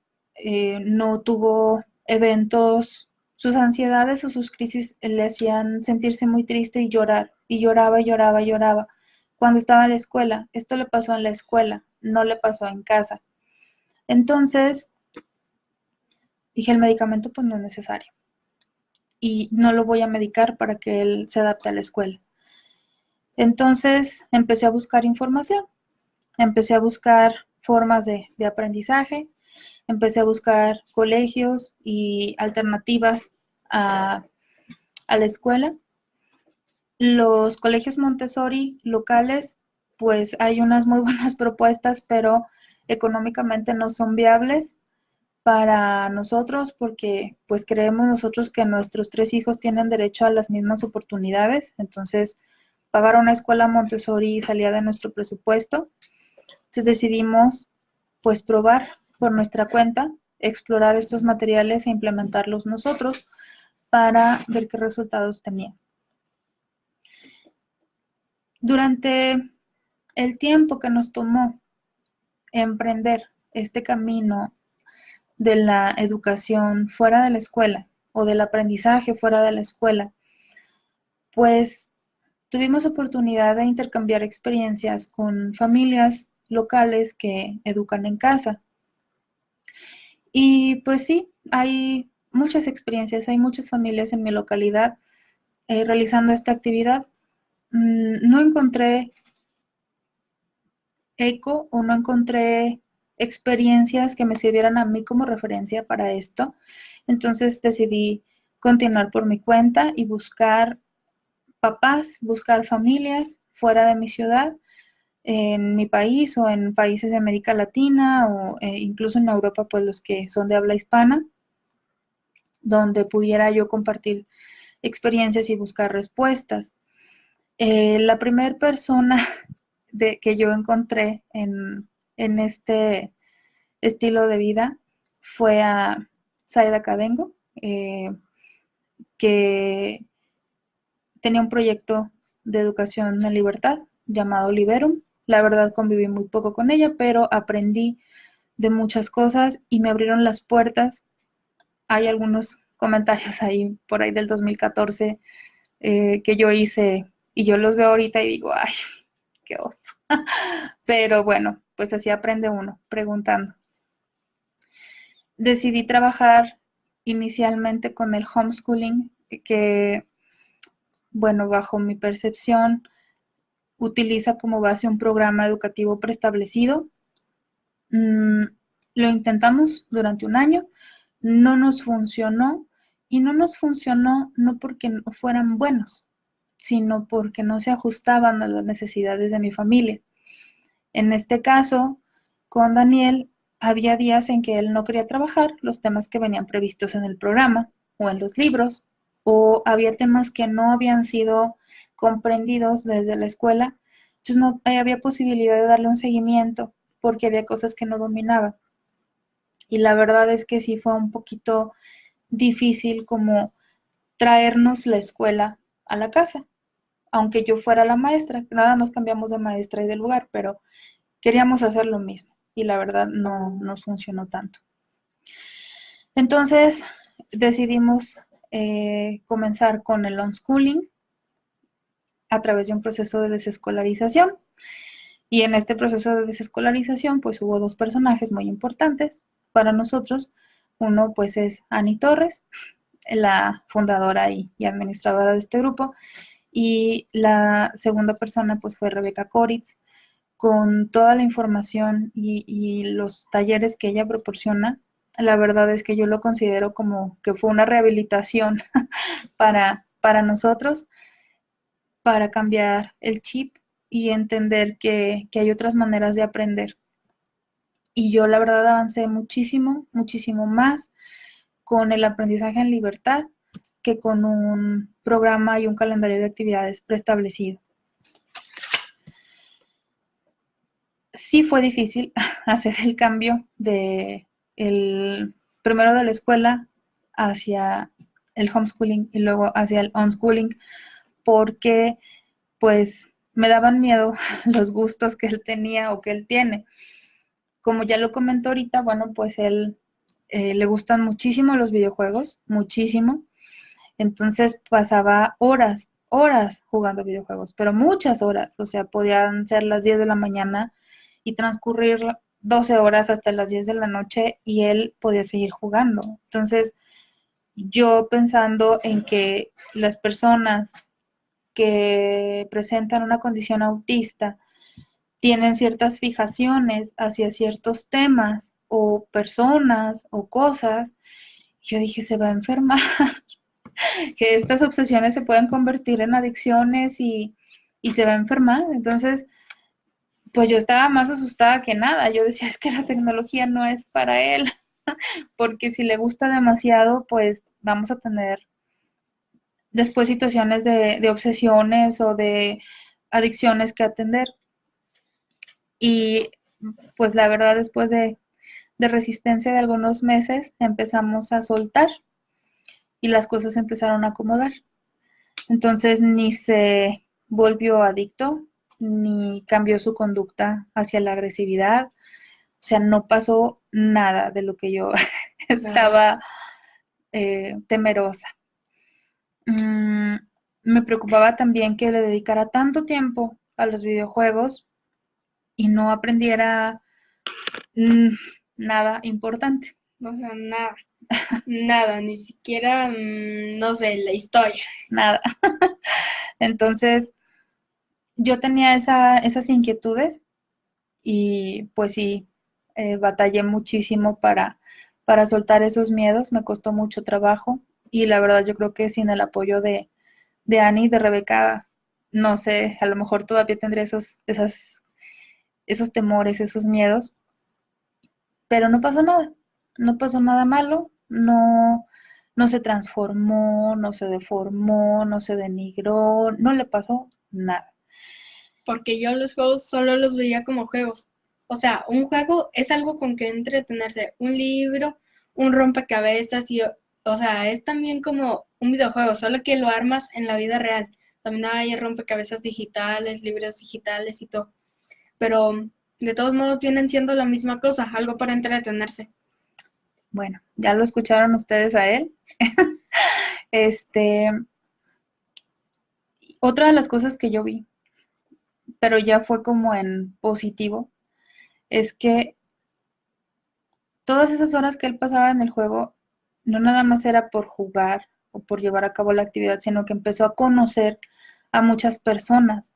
no tuvo eventos, sus ansiedades o sus crisis le hacían sentirse muy triste y llorar, y lloraba, y lloraba, y lloraba. Cuando estaba en la escuela, esto le pasó en la escuela, no le pasó en casa. Entonces, dije, el medicamento pues no es necesario y no lo voy a medicar para que él se adapte a la escuela. Entonces, empecé a buscar información, empecé a buscar formas de aprendizaje, empecé a buscar colegios y alternativas a la escuela. Los colegios Montessori locales, pues hay unas muy buenas propuestas, pero económicamente no son viables para nosotros porque pues creemos nosotros que nuestros 3 hijos tienen derecho a las mismas oportunidades. Entonces, pagar una escuela Montessori salía de nuestro presupuesto. Entonces decidimos pues probar por nuestra cuenta, explorar estos materiales e implementarlos nosotros para ver qué resultados tenía. Durante el tiempo que nos tomó emprender este camino de la educación fuera de la escuela o del aprendizaje fuera de la escuela, pues tuvimos oportunidad de intercambiar experiencias con familias locales que educan en casa. Y pues sí, hay muchas experiencias, hay muchas familias en mi localidad realizando esta actividad. No encontré eco o no encontré experiencias que me sirvieran a mí como referencia para esto. Entonces decidí continuar por mi cuenta y buscar papás, buscar familias fuera de mi ciudad, en mi país o en países de América Latina o incluso en Europa, pues los que son de habla hispana, donde pudiera yo compartir experiencias y buscar respuestas. La primera persona que yo encontré en este estilo de vida fue a Zaida Cadengo, que tenía un proyecto de educación en libertad llamado Liberum. La verdad conviví muy poco con ella, pero aprendí de muchas cosas y me abrieron las puertas. Hay algunos comentarios ahí por ahí del 2014 que yo hice y yo los veo ahorita y digo, ay, qué oso. Pero bueno, pues así aprende uno, preguntando. Decidí trabajar inicialmente con el homeschooling, que, bueno, bajo mi percepción, utiliza como base un programa educativo preestablecido. Lo intentamos durante un año, no nos funcionó y no nos funcionó no porque no fueran buenos, sino porque no se ajustaban a las necesidades de mi familia. En este caso, con Daniel, había días en que él no quería trabajar los temas que venían previstos en el programa o en los libros, o había temas que no habían sido comprendidos desde la escuela, entonces no había posibilidad de darle un seguimiento porque había cosas que no dominaba. Y la verdad es que sí fue un poquito difícil como traernos la escuela a la casa, aunque yo fuera la maestra, nada más cambiamos de maestra y de lugar, pero queríamos hacer lo mismo y la verdad no nos funcionó tanto. Entonces decidimos comenzar con el unschooling a través de un proceso de desescolarización. Y en este proceso de desescolarización, pues hubo 2 personajes muy importantes para nosotros. Uno, pues, es Ani Torres, la fundadora y administradora de este grupo, y la segunda persona, pues, fue Rebeca Koritz, con toda la información y los talleres que ella proporciona. La verdad es que yo lo considero como que fue una rehabilitación para nosotros, para cambiar el chip y entender que hay otras maneras de aprender. Y yo la verdad avancé muchísimo, muchísimo más con el aprendizaje en libertad que con un programa y un calendario de actividades preestablecido. Sí fue difícil hacer el cambio primero de la escuela hacia el homeschooling y luego hacia el unschooling, porque pues me daban miedo los gustos que él tenía o que él tiene. como ya lo comentó ahorita, bueno, pues él le gustan muchísimo los videojuegos, muchísimo. Entonces pasaba horas, horas jugando videojuegos, pero muchas horas. O sea, podían ser las 10 de la mañana y transcurrir 12 horas hasta las 10 de la noche y él podía seguir jugando. Entonces, yo pensando en que las personas que presentan una condición autista tienen ciertas fijaciones hacia ciertos temas o personas o cosas, yo dije, se va a enfermar, que estas obsesiones se pueden convertir en adicciones y se va a enfermar. Entonces, pues yo estaba más asustada que nada. Yo decía, es que la tecnología no es para él, porque si le gusta demasiado, pues vamos a tener después situaciones de obsesiones o de adicciones que atender. Y pues la verdad, después de resistencia de algunos meses, empezamos a soltar y las cosas empezaron a acomodar. Entonces ni se volvió adicto, ni cambió su conducta hacia la agresividad. O sea, no pasó nada de lo que yo estaba temerosa. Me preocupaba también que le dedicara tanto tiempo a los videojuegos y no aprendiera mm, nada importante. O sea, nada, nada, ni siquiera, no sé, la historia. Nada. Entonces, yo tenía esas inquietudes y pues sí, batallé muchísimo para soltar esos miedos, me costó mucho trabajo y la verdad yo creo que sin el apoyo de Annie, de Rebeca, no sé, a lo mejor todavía tendría esos temores, esos miedos, pero no pasó nada malo, no se transformó, no se deformó, no se denigró, no le pasó nada. Porque yo los juegos solo los veía como juegos. O sea, un juego es algo con que entretenerse. Un libro, un rompecabezas y, o sea, es también como un videojuego, solo que lo armas en la vida real. También hay rompecabezas digitales, libros digitales y todo. Pero de todos modos vienen siendo la misma cosa, algo para entretenerse. Bueno, ya lo escucharon ustedes a él. Este, otra de las cosas que yo vi, pero ya fue como en positivo, es que todas esas horas que él pasaba en el juego no nada más era por jugar o por llevar a cabo la actividad, sino que empezó a conocer a muchas personas.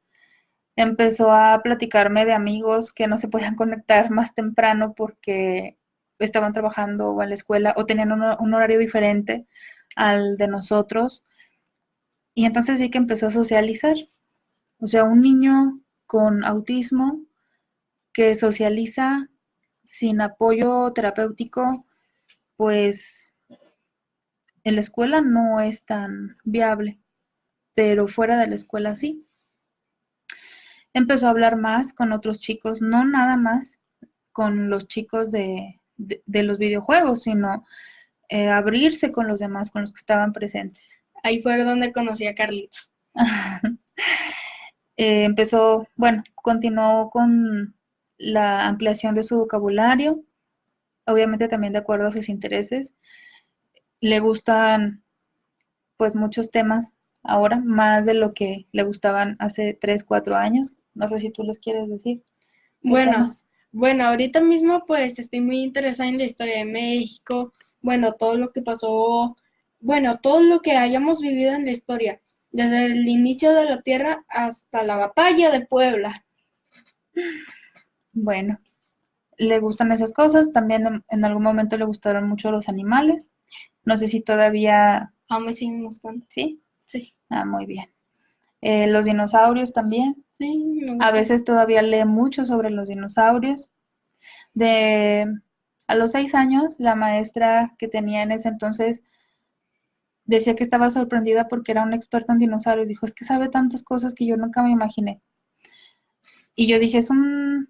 Empezó a platicarme de amigos que no se podían conectar más temprano porque estaban trabajando o en la escuela o tenían un horario diferente al de nosotros. Y entonces vi que empezó a socializar. O sea, un niño con autismo que socializa sin apoyo terapéutico, pues en la escuela no es tan viable, pero fuera de la escuela sí. Empezó a hablar más con otros chicos, no nada más con los chicos de los videojuegos, sino abrirse con los demás, con los que estaban presentes. Ahí fue donde conocí a Carlitos. Empezó, bueno, continuó con la ampliación de su vocabulario, obviamente también de acuerdo a sus intereses. Le gustan pues muchos temas ahora, más de lo que le gustaban hace 3 4 años. No sé si tú les quieres decir qué Bueno, temas. bueno, ahorita mismo pues estoy muy interesada en la historia de México, bueno, todo lo que pasó, bueno, todo lo que hayamos vivido en la historia, desde el inicio de la Tierra hasta la batalla de Puebla. Bueno, le gustan esas cosas, también en algún momento le gustaron mucho los animales. No sé si todavía, Aún me siguen gustando. ¿sí? Sí, Ah, muy bien. Los dinosaurios también. sí, me A gustan. veces todavía lee mucho sobre los dinosaurios. De a los 6 años, la maestra que tenía en ese entonces decía que estaba sorprendida porque era una experta en dinosaurios. Dijo, es que sabe tantas cosas que yo nunca me imaginé. Y yo dije, es un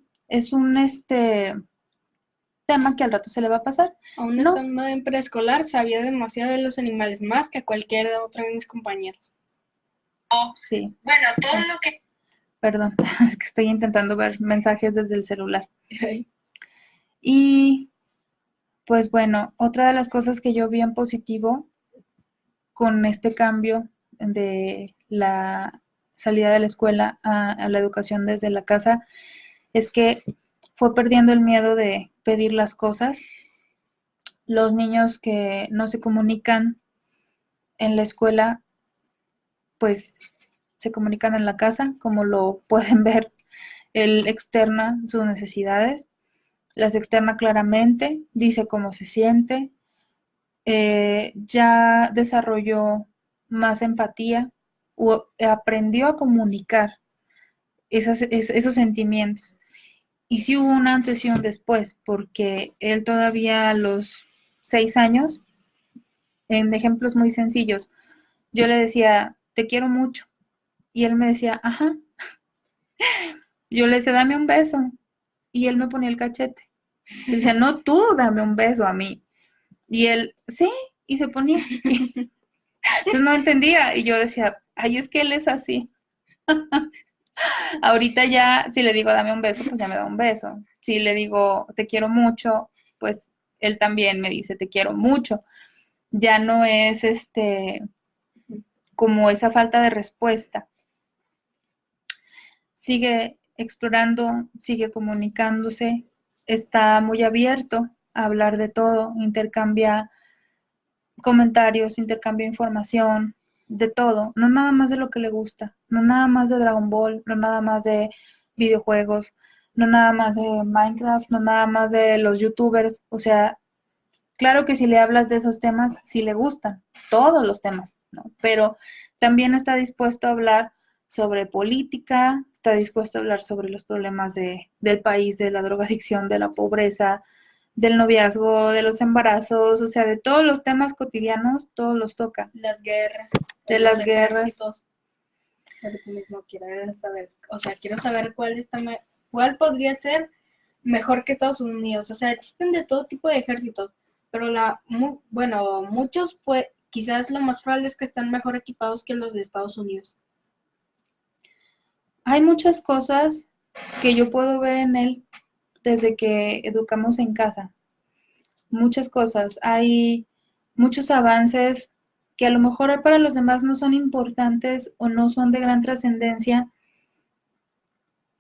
tema que al rato se le va a pasar. Aún No, estando en preescolar, sabía demasiado de los animales, más que cualquier otro de mis compañeros. sí, Bueno, todo lo que... perdón, es que estoy intentando ver mensajes desde el celular. Y pues bueno, otra de las cosas que yo vi en positivo con este cambio de la salida de la escuela a la educación desde la casa es que fue perdiendo el miedo de pedir las cosas. Los niños que no se comunican en la escuela, pues se comunican en la casa, como lo pueden ver. Él externa sus necesidades, las externa claramente, dice cómo se siente, ya desarrolló más empatía o aprendió a comunicar esos sentimientos. Y sí hubo un antes y un después, porque él todavía a los 6 años, en ejemplos muy sencillos, yo le decía, te quiero mucho. Y él me decía, ajá. Yo le decía, dame un beso. Y él me ponía el cachete. Y decía, no, tú dame un beso a mí. Y él, sí, y se ponía. Entonces no entendía. Y yo decía, ay, es que él es así. Ahorita ya, si le digo dame un beso, pues ya me da un beso. Si le digo te quiero mucho, pues él también me dice te quiero mucho. Ya no es como esa falta de respuesta. Sigue explorando, sigue comunicándose, está muy abierto a hablar de todo, intercambia comentarios, intercambia información, de todo, no nada más de lo que le gusta, no nada más de Dragon Ball, no nada más de videojuegos, no nada más de Minecraft, no nada más de los youtubers, o sea, claro que si le hablas de esos temas, sí le gustan, todos los temas, ¿no? Pero también está dispuesto a hablar sobre política, está dispuesto a hablar sobre los problemas del país, de la drogadicción, de la pobreza, del noviazgo, de los embarazos, o sea, de todos los temas cotidianos, todos los toca. Las guerras, De los las guerras. ejércitos. Ahorita mismo quiero saber, o sea, quiero saber cuál podría ser mejor que Estados Unidos. O sea, existen de todo tipo de ejércitos, pero bueno, muchos pues quizás lo más probable es que están mejor equipados que los de Estados Unidos. Hay muchas cosas que yo puedo ver en él desde que educamos en casa. Muchas cosas. Hay muchos avances que a lo mejor para los demás no son importantes o no son de gran trascendencia,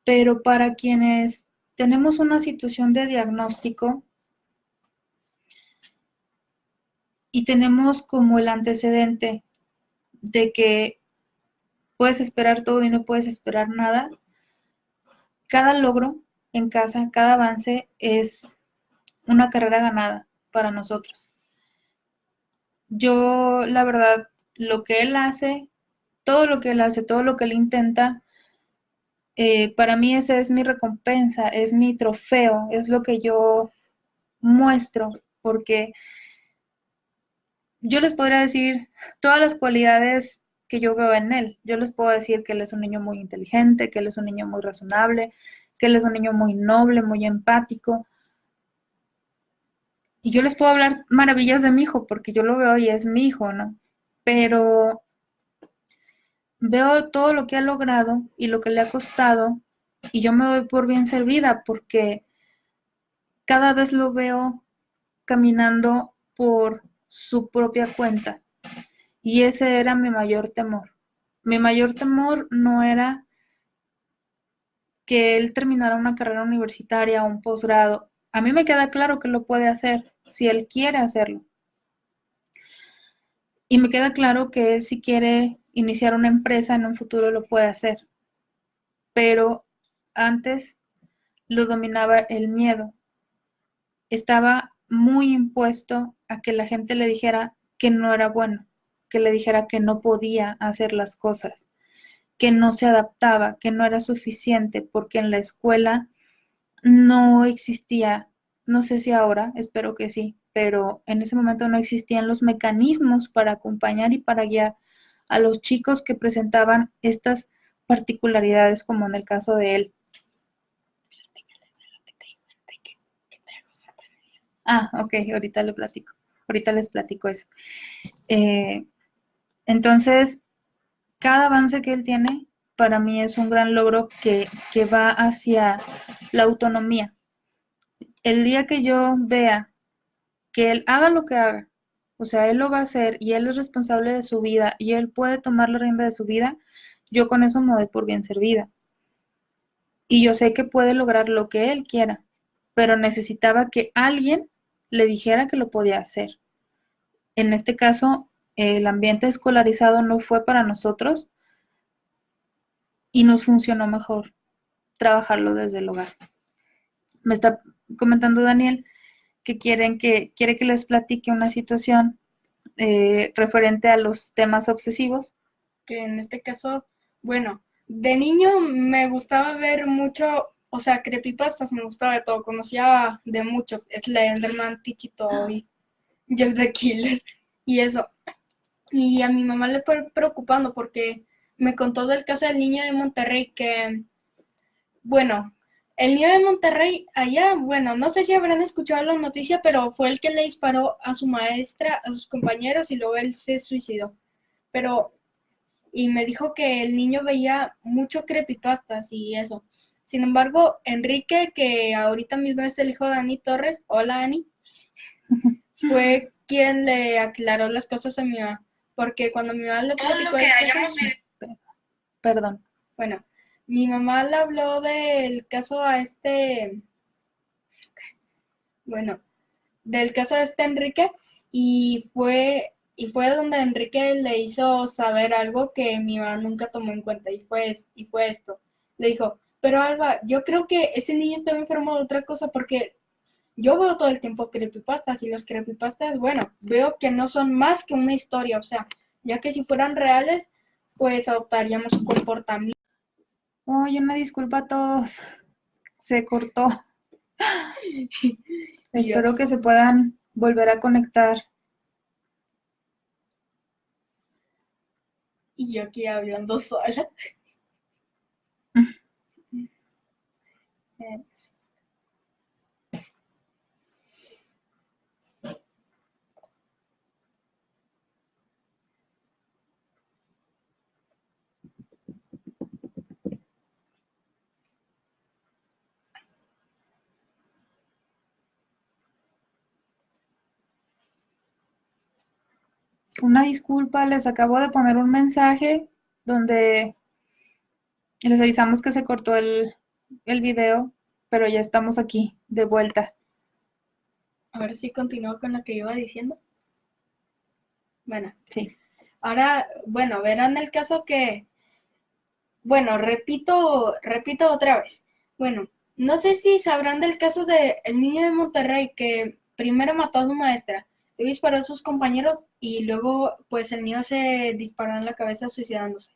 pero para quienes tenemos una situación de diagnóstico y tenemos como el antecedente de que puedes esperar todo y no puedes esperar nada, cada logro en casa, cada avance es una carrera ganada para nosotros. Yo, la verdad, lo que él hace, todo lo que él hace, todo lo que él intenta, para mí esa es mi recompensa, es mi trofeo, es lo que yo muestro, porque yo les podría decir todas las cualidades que yo veo en él. Yo les puedo decir que él es un niño muy inteligente, que él es un niño muy razonable, que él es un niño muy noble, muy empático. Y yo les puedo hablar maravillas de mi hijo, porque yo lo veo y es mi hijo, ¿no? Pero veo todo lo que ha logrado y lo que le ha costado y yo me doy por bien servida porque cada vez lo veo caminando por su propia cuenta y ese era mi mayor temor. Mi mayor temor no era que él terminara una carrera universitaria o un posgrado. A mí me queda claro que lo puede hacer si él quiere hacerlo. Y me queda claro que él si quiere iniciar una empresa en un futuro lo puede hacer. Pero antes lo dominaba el miedo. Estaba muy impuesto a que la gente le dijera que no era bueno, que le dijera que no podía hacer las cosas, que no se adaptaba, que no era suficiente, porque en la escuela no existía, no sé si ahora, espero que sí, pero en ese momento no existían los mecanismos para acompañar y para guiar a los chicos que presentaban estas particularidades, como en el caso de él. Ah, ok, ahorita les platico eso. Eh, entonces, cada avance que él tiene para mí es un gran logro que va hacia la autonomía. El día que yo vea que él haga lo que haga, o sea, él lo va a hacer y él es responsable de su vida y él puede tomar la rienda de su vida, yo con eso me doy por bien servida. Y yo sé que puede lograr lo que él quiera, pero necesitaba que alguien le dijera que lo podía hacer. En este caso, el ambiente escolarizado no fue para nosotros y nos funcionó mejor trabajarlo desde el hogar. Me está comentando Daniel que quiere que les platique una situación referente a los temas obsesivos. Que en este caso, bueno, de niño me gustaba ver mucho, o sea, creepypastas, me gustaba de todo, conocía de muchos, Slenderman, Tichitoy, Jeff the Killer y eso. Y a mi mamá le fue preocupando porque me contó del caso del niño de Monterrey que, bueno, el niño de Monterrey allá, bueno, no sé si habrán escuchado la noticia, pero fue el que le disparó a su maestra, a sus compañeros y luego él se suicidó. Pero y me dijo que el niño veía mucho creepypastas y eso. Sin embargo, Enrique, que ahorita mismo es el hijo de Ani Torres, hola Ani, fue quien le aclaró las cosas a mi mamá, porque cuando mi mamá le platicó el caso, Perdón. bueno, mi mamá le habló del caso a bueno, del caso de Enrique y fue donde Enrique le hizo saber algo que mi mamá nunca tomó en cuenta y fue esto. Le dijo, pero Alba, yo creo que ese niño está enfermo de otra cosa porque yo veo todo el tiempo creepypastas y los creepypastas, bueno, veo que no son más que una historia, o sea, ya que si fueran reales, pues adoptaríamos su comportamiento. Oye, una disculpa a todos. Se cortó. Y yo, Espero que se puedan volver a conectar. y yo aquí hablando sola. Eh, Una disculpa, les acabo de poner un mensaje donde les avisamos que se cortó el video, pero ya estamos aquí, de vuelta. A ver si continúo con lo que iba diciendo. Bueno, Sí. ahora, bueno, verán el caso que, bueno, repito otra vez. Bueno, no sé si sabrán del caso de el niño de Monterrey que primero mató a su maestra, luego disparó a sus compañeros y luego, pues el niño se disparó en la cabeza suicidándose.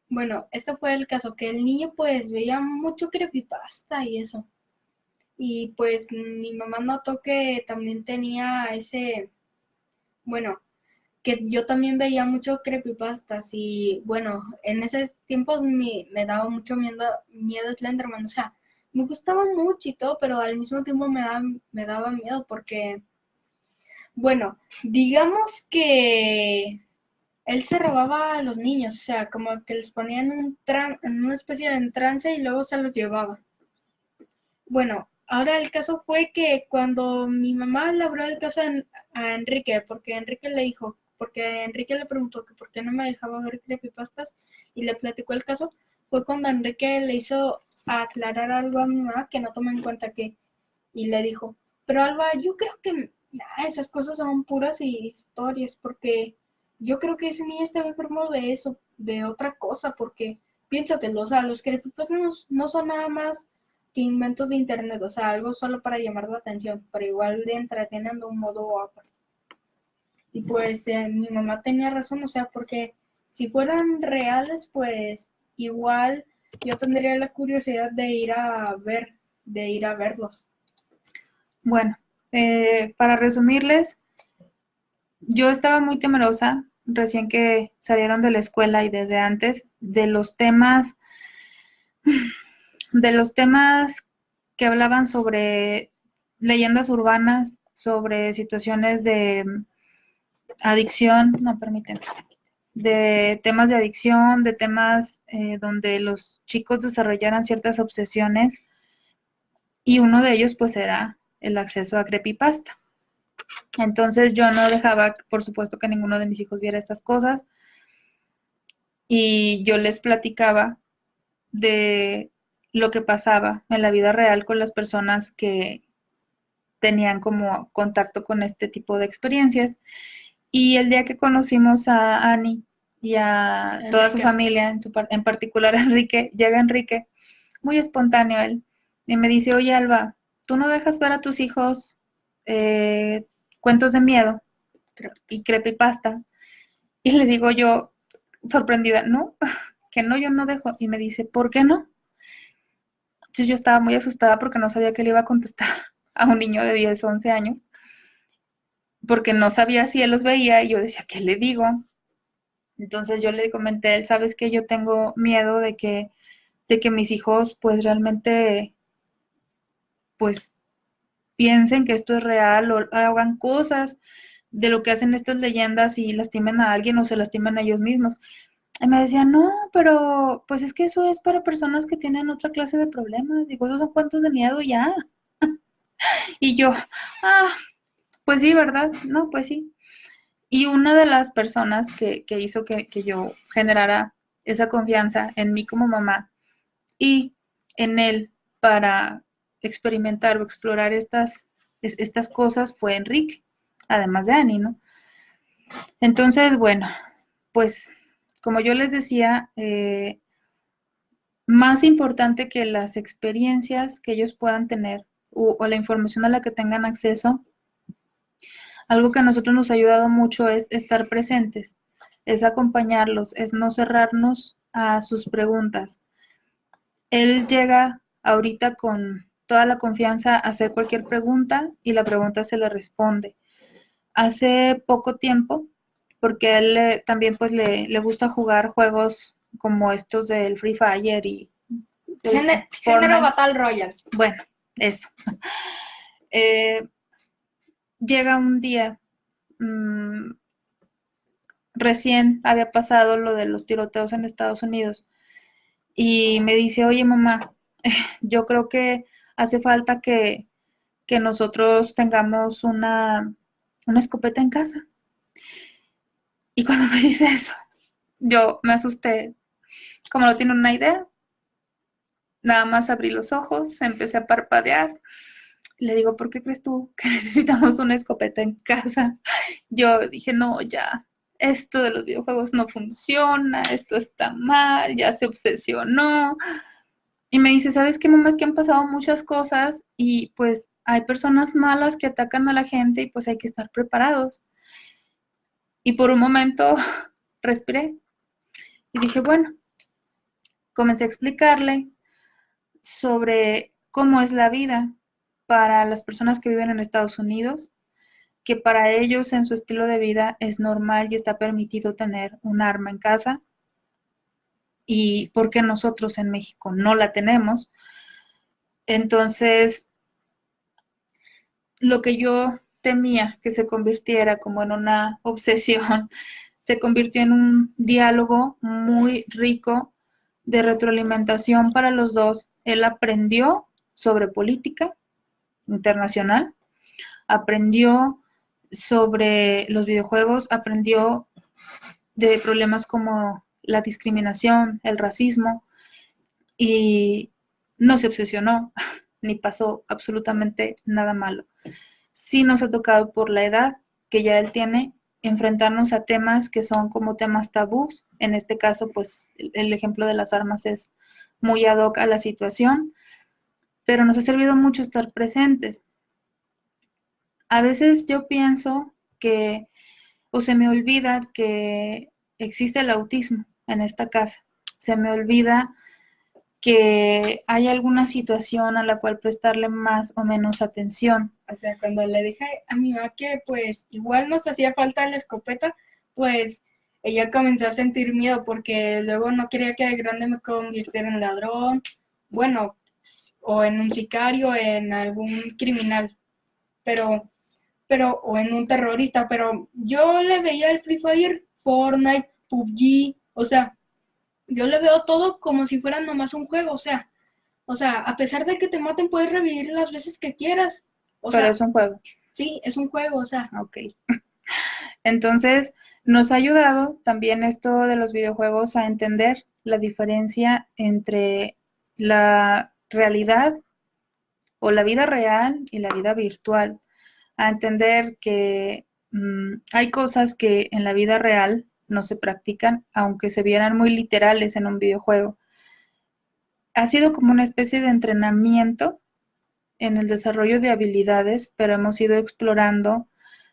Bueno, este fue el caso, que el niño pues veía mucho creepypasta y eso. Y pues mi mamá notó que también tenía bueno, que yo también veía mucho creepypastas y bueno, en ese tiempo me daba mucho miedo Slenderman, o sea, me gustaba mucho y todo, pero al mismo tiempo me daba miedo porque, bueno, digamos que él se robaba a los niños, o sea, como que les ponía en una especie de trance y luego se los llevaba. Bueno, ahora el caso fue que cuando mi mamá le habló del caso a Enrique, porque Enrique le preguntó que por qué no me dejaba ver creepypastas y le platicó el caso, fue cuando Enrique le hizo aclarar algo a mi mamá que no tomé en cuenta y le dijo, pero Alba, yo creo que esas cosas son puras historias, porque yo creo que ese niño está enfermo de eso, de otra cosa, porque piénsatelo, o sea, los creepypastas no son nada más que inventos de internet, o sea, algo solo para llamar la atención, pero igual de entretienen de un modo u otro. Y pues mi mamá tenía razón, o sea, porque si fueran reales, pues igual yo tendría la curiosidad de ir a verlos. Bueno, para resumirles, yo estaba muy temerosa recién que salieron de la escuela y desde antes de los temas que hablaban sobre leyendas urbanas, sobre situaciones de adicción, no permiten, de temas de adicción, de temas donde los chicos desarrollaran ciertas obsesiones y uno de ellos pues era el acceso a creepypasta. Entonces yo no dejaba, por supuesto, que ninguno de mis hijos viera estas cosas y yo les platicaba de lo que pasaba en la vida real con las personas que tenían como contacto con este tipo de experiencias. Y el día que conocimos a Annie y a toda su familia, en particular a Enrique, llega Enrique, muy espontáneo él, y me dice, oye Alba, ¿tú no dejas ver a tus hijos cuentos de miedo y creepypasta? Y le digo yo, sorprendida, no, que no, yo no dejo. Y me dice, ¿por qué no? Entonces yo estaba muy asustada porque no sabía qué le iba a contestar a un niño de 10, 11 años, porque no sabía si él los veía y yo decía, ¿qué le digo? Entonces yo le comenté a él, ¿sabes qué? Yo tengo miedo de que mis hijos pues realmente pues piensen que esto es real o hagan cosas de lo que hacen estas leyendas y lastimen a alguien o se lastimen a ellos mismos. Y me decía, no, pero pues es que eso es para personas que tienen otra clase de problemas. Digo, esos son cuentos de miedo ya. Y yo, pues sí, ¿verdad? No, pues sí. Y una de las personas que hizo que yo generara esa confianza en mí como mamá y en él para experimentar o explorar estas cosas fue Enrique, además de Annie, ¿no? Entonces, bueno, pues como yo les decía, más importante que las experiencias que ellos puedan tener o la información a la que tengan acceso, algo que a nosotros nos ha ayudado mucho es estar presentes, es acompañarlos, es no cerrarnos a sus preguntas. Él llega ahorita con toda la confianza a hacer cualquier pregunta y la pregunta se le responde. Hace poco tiempo, porque a él también pues le gusta jugar juegos como estos del Free Fire y Género Battle Royale. Bueno, eso. Llega un día, recién había pasado lo de los tiroteos en Estados Unidos y me dice, oye mamá, yo creo que hace falta que nosotros tengamos una escopeta en casa. Y cuando me dice eso, yo me asusté, como no tiene una idea, nada más abrí los ojos, empecé a parpadear. Le digo, ¿por qué crees tú que necesitamos una escopeta en casa? Yo dije, no, ya, esto de los videojuegos no funciona, esto está mal, ya se obsesionó. Y me dice, ¿sabes qué, mamá? Es que han pasado muchas cosas y pues hay personas malas que atacan a la gente y pues hay que estar preparados. Y por un momento respiré y dije, bueno, comencé a explicarle sobre cómo es la vida para las personas que viven en Estados Unidos, que para ellos en su estilo de vida es normal y está permitido tener un arma en casa y porque nosotros en México no la tenemos. Entonces, lo que yo temía que se convirtiera como en una obsesión, se convirtió en un diálogo muy rico de retroalimentación para los dos. Él aprendió sobre política internacional, aprendió sobre los videojuegos, aprendió de problemas como la discriminación, el racismo, y no se obsesionó, ni pasó absolutamente nada malo. Sí nos ha tocado por la edad que ya él tiene enfrentarnos a temas que son como temas tabús. En este caso, pues el ejemplo de las armas es muy ad hoc a la situación, pero nos ha servido mucho estar presentes. A veces yo pienso que, o se me olvida que existe el autismo en esta casa. Se me olvida que hay alguna situación a la cual prestarle más o menos atención. O sea, cuando le dije a mi mamá que pues igual nos hacía falta la escopeta, pues ella comenzó a sentir miedo porque luego no quería que de grande me convirtiera en ladrón, bueno, o en un sicario, en algún criminal, pero, o en un terrorista, pero yo le veía el Free Fire, Fortnite, PUBG, o sea, yo le veo todo como si fuera nomás un juego, o sea, a pesar de que te maten, puedes revivir las veces que quieras. O Pero sea, es un juego. sí, es un juego, o sea, Ok. Entonces, nos ha ayudado también esto de los videojuegos a entender la diferencia entre la realidad o la vida real y la vida virtual, a entender que hay cosas que en la vida real no se practican, aunque se vieran muy literales en un videojuego. Ha sido como una especie de entrenamiento en el desarrollo de habilidades, pero hemos ido explorando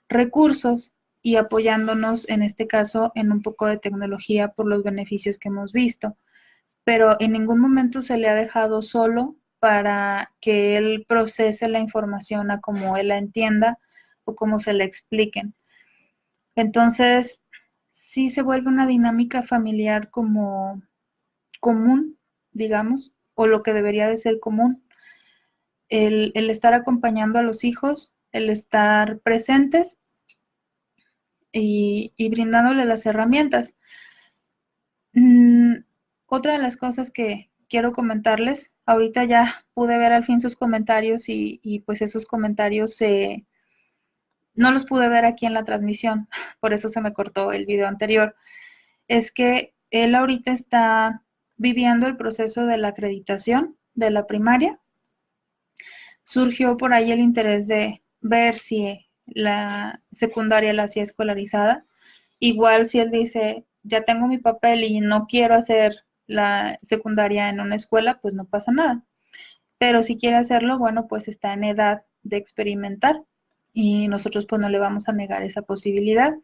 recursos y apoyándonos en este caso en un poco de tecnología por los beneficios que hemos visto, pero en ningún momento se le ha dejado solo para que él procese la información a como él la entienda o como se le expliquen. Entonces, sí se vuelve una dinámica familiar como común, digamos, o lo que debería de ser común, el estar acompañando a los hijos, el estar presentes y brindándole las herramientas. Mm, Otra de las cosas que quiero comentarles, ahorita ya pude ver al fin sus comentarios y pues esos comentarios no los pude ver aquí en la transmisión, por eso se me cortó el video anterior, es que él ahorita está viviendo el proceso de la acreditación de la primaria. Surgió por ahí el interés de ver si la secundaria la hacía escolarizada. Igual si él dice, ya tengo mi papel y no quiero hacer la secundaria en una escuela, pues no pasa nada. Pero si quiere hacerlo, bueno, pues está en edad de experimentar y nosotros pues no le vamos a negar esa posibilidad.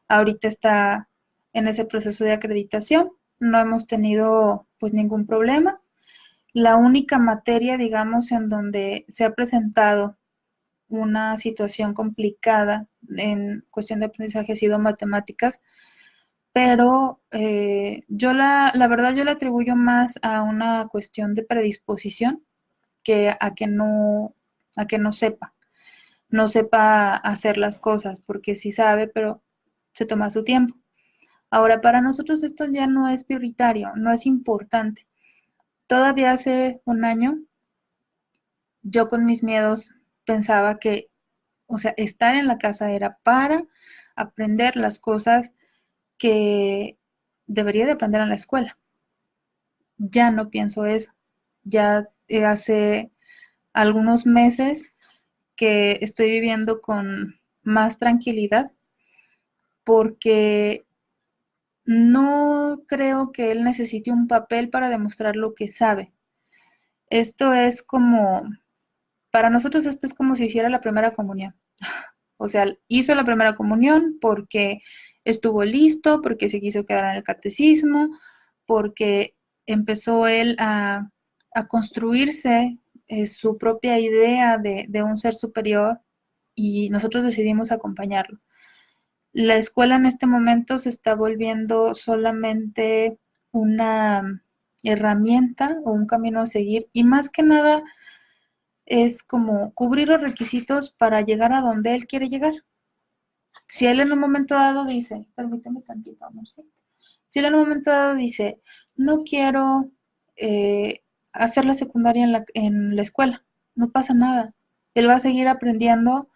Ahorita está en ese proceso de acreditación, no hemos tenido pues ningún problema. La única materia, digamos, en donde se ha presentado una situación complicada en cuestión de aprendizaje ha sido matemáticas, pero la verdad yo la atribuyo más a una cuestión de predisposición que a que no sepa hacer las cosas, porque sí sabe, pero se toma su tiempo. Ahora, para nosotros esto ya no es prioritario, no es importante. Todavía hace un año, yo con mis miedos pensaba que, o sea, estar en la casa era para aprender las cosas que debería de aprender en la escuela. Ya no pienso eso. Ya hace algunos meses que estoy viviendo con más tranquilidad porque no creo que él necesite un papel para demostrar lo que sabe. Esto es como, para nosotros esto es como si hiciera la primera comunión. O sea, hizo la primera comunión porque estuvo listo, porque se quiso quedar en el catecismo, porque empezó él a construirse su propia idea de un ser superior y nosotros decidimos acompañarlo. La escuela en este momento se está volviendo solamente una herramienta o un camino a seguir y más que nada es como cubrir los requisitos para llegar a donde él quiere llegar. Si él en un momento dado dice, permíteme tantito, amor, ¿sí? Si él en un momento dado dice, no quiero hacer la secundaria en la escuela, no pasa nada. Él va a seguir aprendiendo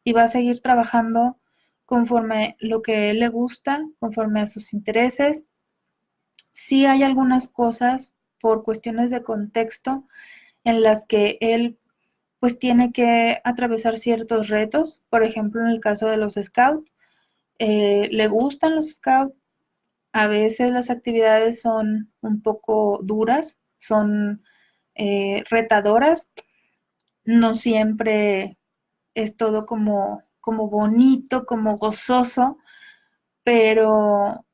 y va a seguir trabajando conforme lo que a él le gusta, conforme a sus intereses. Sí hay algunas cosas por cuestiones de contexto en las que él pues tiene que atravesar ciertos retos, por ejemplo en el caso de los scouts, le gustan los scouts, a veces las actividades son un poco duras, son retadoras, no siempre es todo como bonito, como gozoso, pero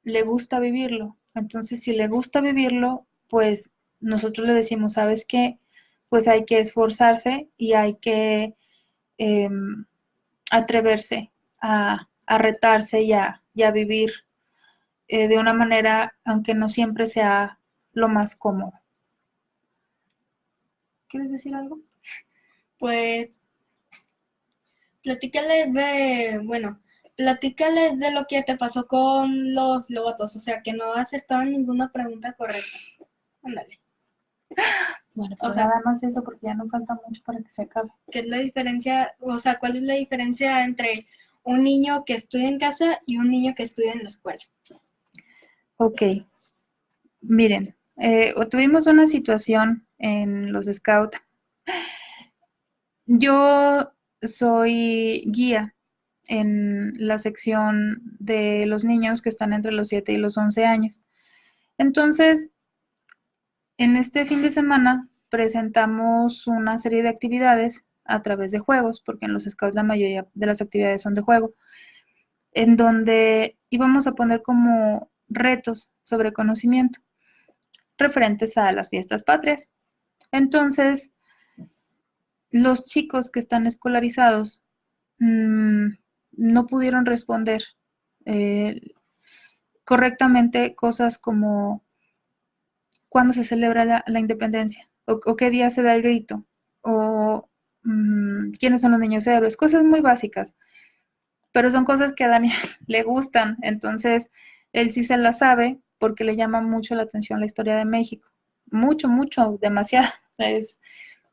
le gusta vivirlo. Entonces, si le gusta vivirlo, pues nosotros le decimos, ¿sabes qué? Pues hay que esforzarse y hay que eh, atreverse a retarse y a vivir de una manera, aunque no siempre sea lo más cómodo. ¿Quieres decir algo? pues platícales de lo que te pasó con los lobotos, o sea, que no acertaban ninguna pregunta correcta. Ándale. Bueno, O pero sea, nada más eso porque ya no falta mucho para que se acabe. ¿qué es la diferencia? O sea, ¿cuál es la diferencia entre un niño que estudia en casa y un niño que estudia en la escuela? Ok, miren, tuvimos una situación en los Scouts. Yo soy guía en la sección de los niños que están entre los 7 y los 11 años. Entonces, en este fin de semana presentamos una serie de actividades a través de juegos, porque en los Scouts la mayoría de las actividades son de juego, en donde íbamos a poner como retos sobre conocimiento referentes a las fiestas patrias. Entonces, los chicos que están escolarizados mmm, no pudieron responder eh, correctamente cosas como cuándo se celebra la independencia o qué día se da el grito o quiénes son los niños héroes, cosas muy básicas, pero son cosas que a Daniel le gustan, entonces él sí se las sabe porque le llama mucho la atención la historia de México, mucho, mucho, demasiado,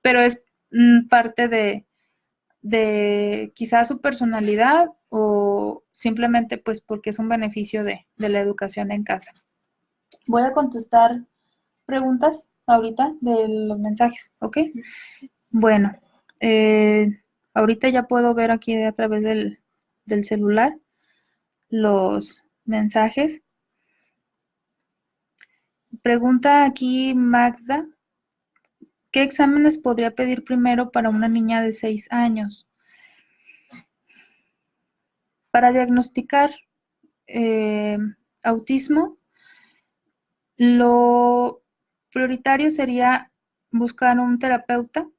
pero es parte de quizás su personalidad o simplemente pues porque es un beneficio de la educación en casa. Voy a contestar preguntas ahorita de los mensajes, ¿ok? Bueno, ahorita ya puedo ver aquí a través del celular los mensajes. Pregunta aquí Magda, ¿qué exámenes podría pedir primero para una niña de 6 años? Para diagnosticar eh, autismo, lo prioritario sería buscar un terapeuta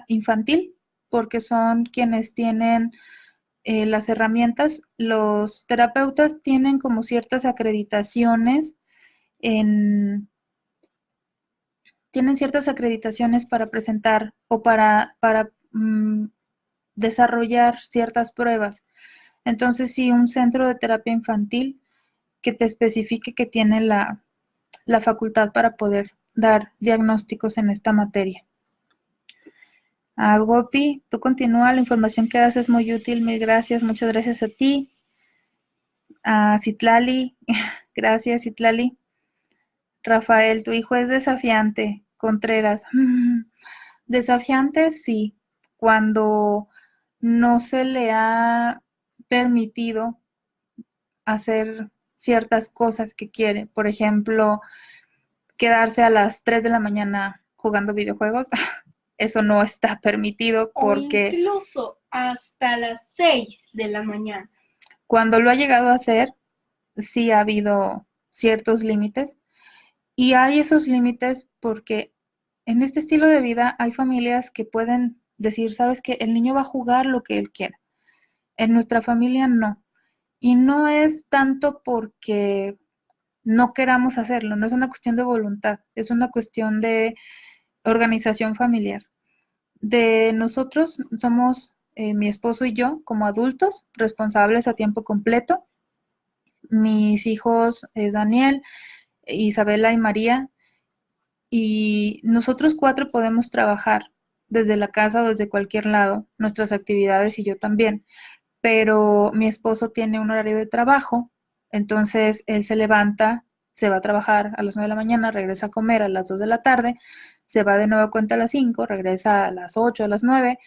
infantil, porque son quienes tienen las herramientas. Los terapeutas tienen como ciertas acreditaciones en, tienen ciertas acreditaciones para presentar o para desarrollar ciertas pruebas. Entonces, sí, un centro de terapia infantil que te especifique que tiene la facultad para poder dar diagnósticos en esta materia. Gopi, tú continúa, la información que das es muy útil, mil gracias, muchas gracias a ti. Citlali, gracias Citlali. Rafael, tu hijo es desafiante. Contreras, desafiante sí, cuando no se le ha permitido hacer ciertas cosas que quiere. Por ejemplo, quedarse a las 3 de la mañana jugando videojuegos. Eso no está permitido O porque incluso hasta las 6 de la mañana. cuando lo ha llegado a hacer, sí ha habido ciertos límites. Y hay esos límites porque en este estilo de vida hay familias que pueden decir, sabes que el niño va a jugar lo que él quiera. En nuestra familia no. Y no es tanto porque no queramos hacerlo, no es una cuestión de voluntad, es una cuestión de organización familiar. De nosotros somos mi esposo y yo como adultos responsables a tiempo completo. Mis hijos es Daniel, Isabela y María, y nosotros cuatro podemos trabajar desde la casa o desde cualquier lado, nuestras actividades y yo también, pero mi esposo tiene un horario de trabajo, entonces él se levanta, se va a trabajar a las 9 de la mañana, regresa a comer a las 2 de la tarde, se va de nuevo a cuenta a las 5, regresa a las 8, a las 9,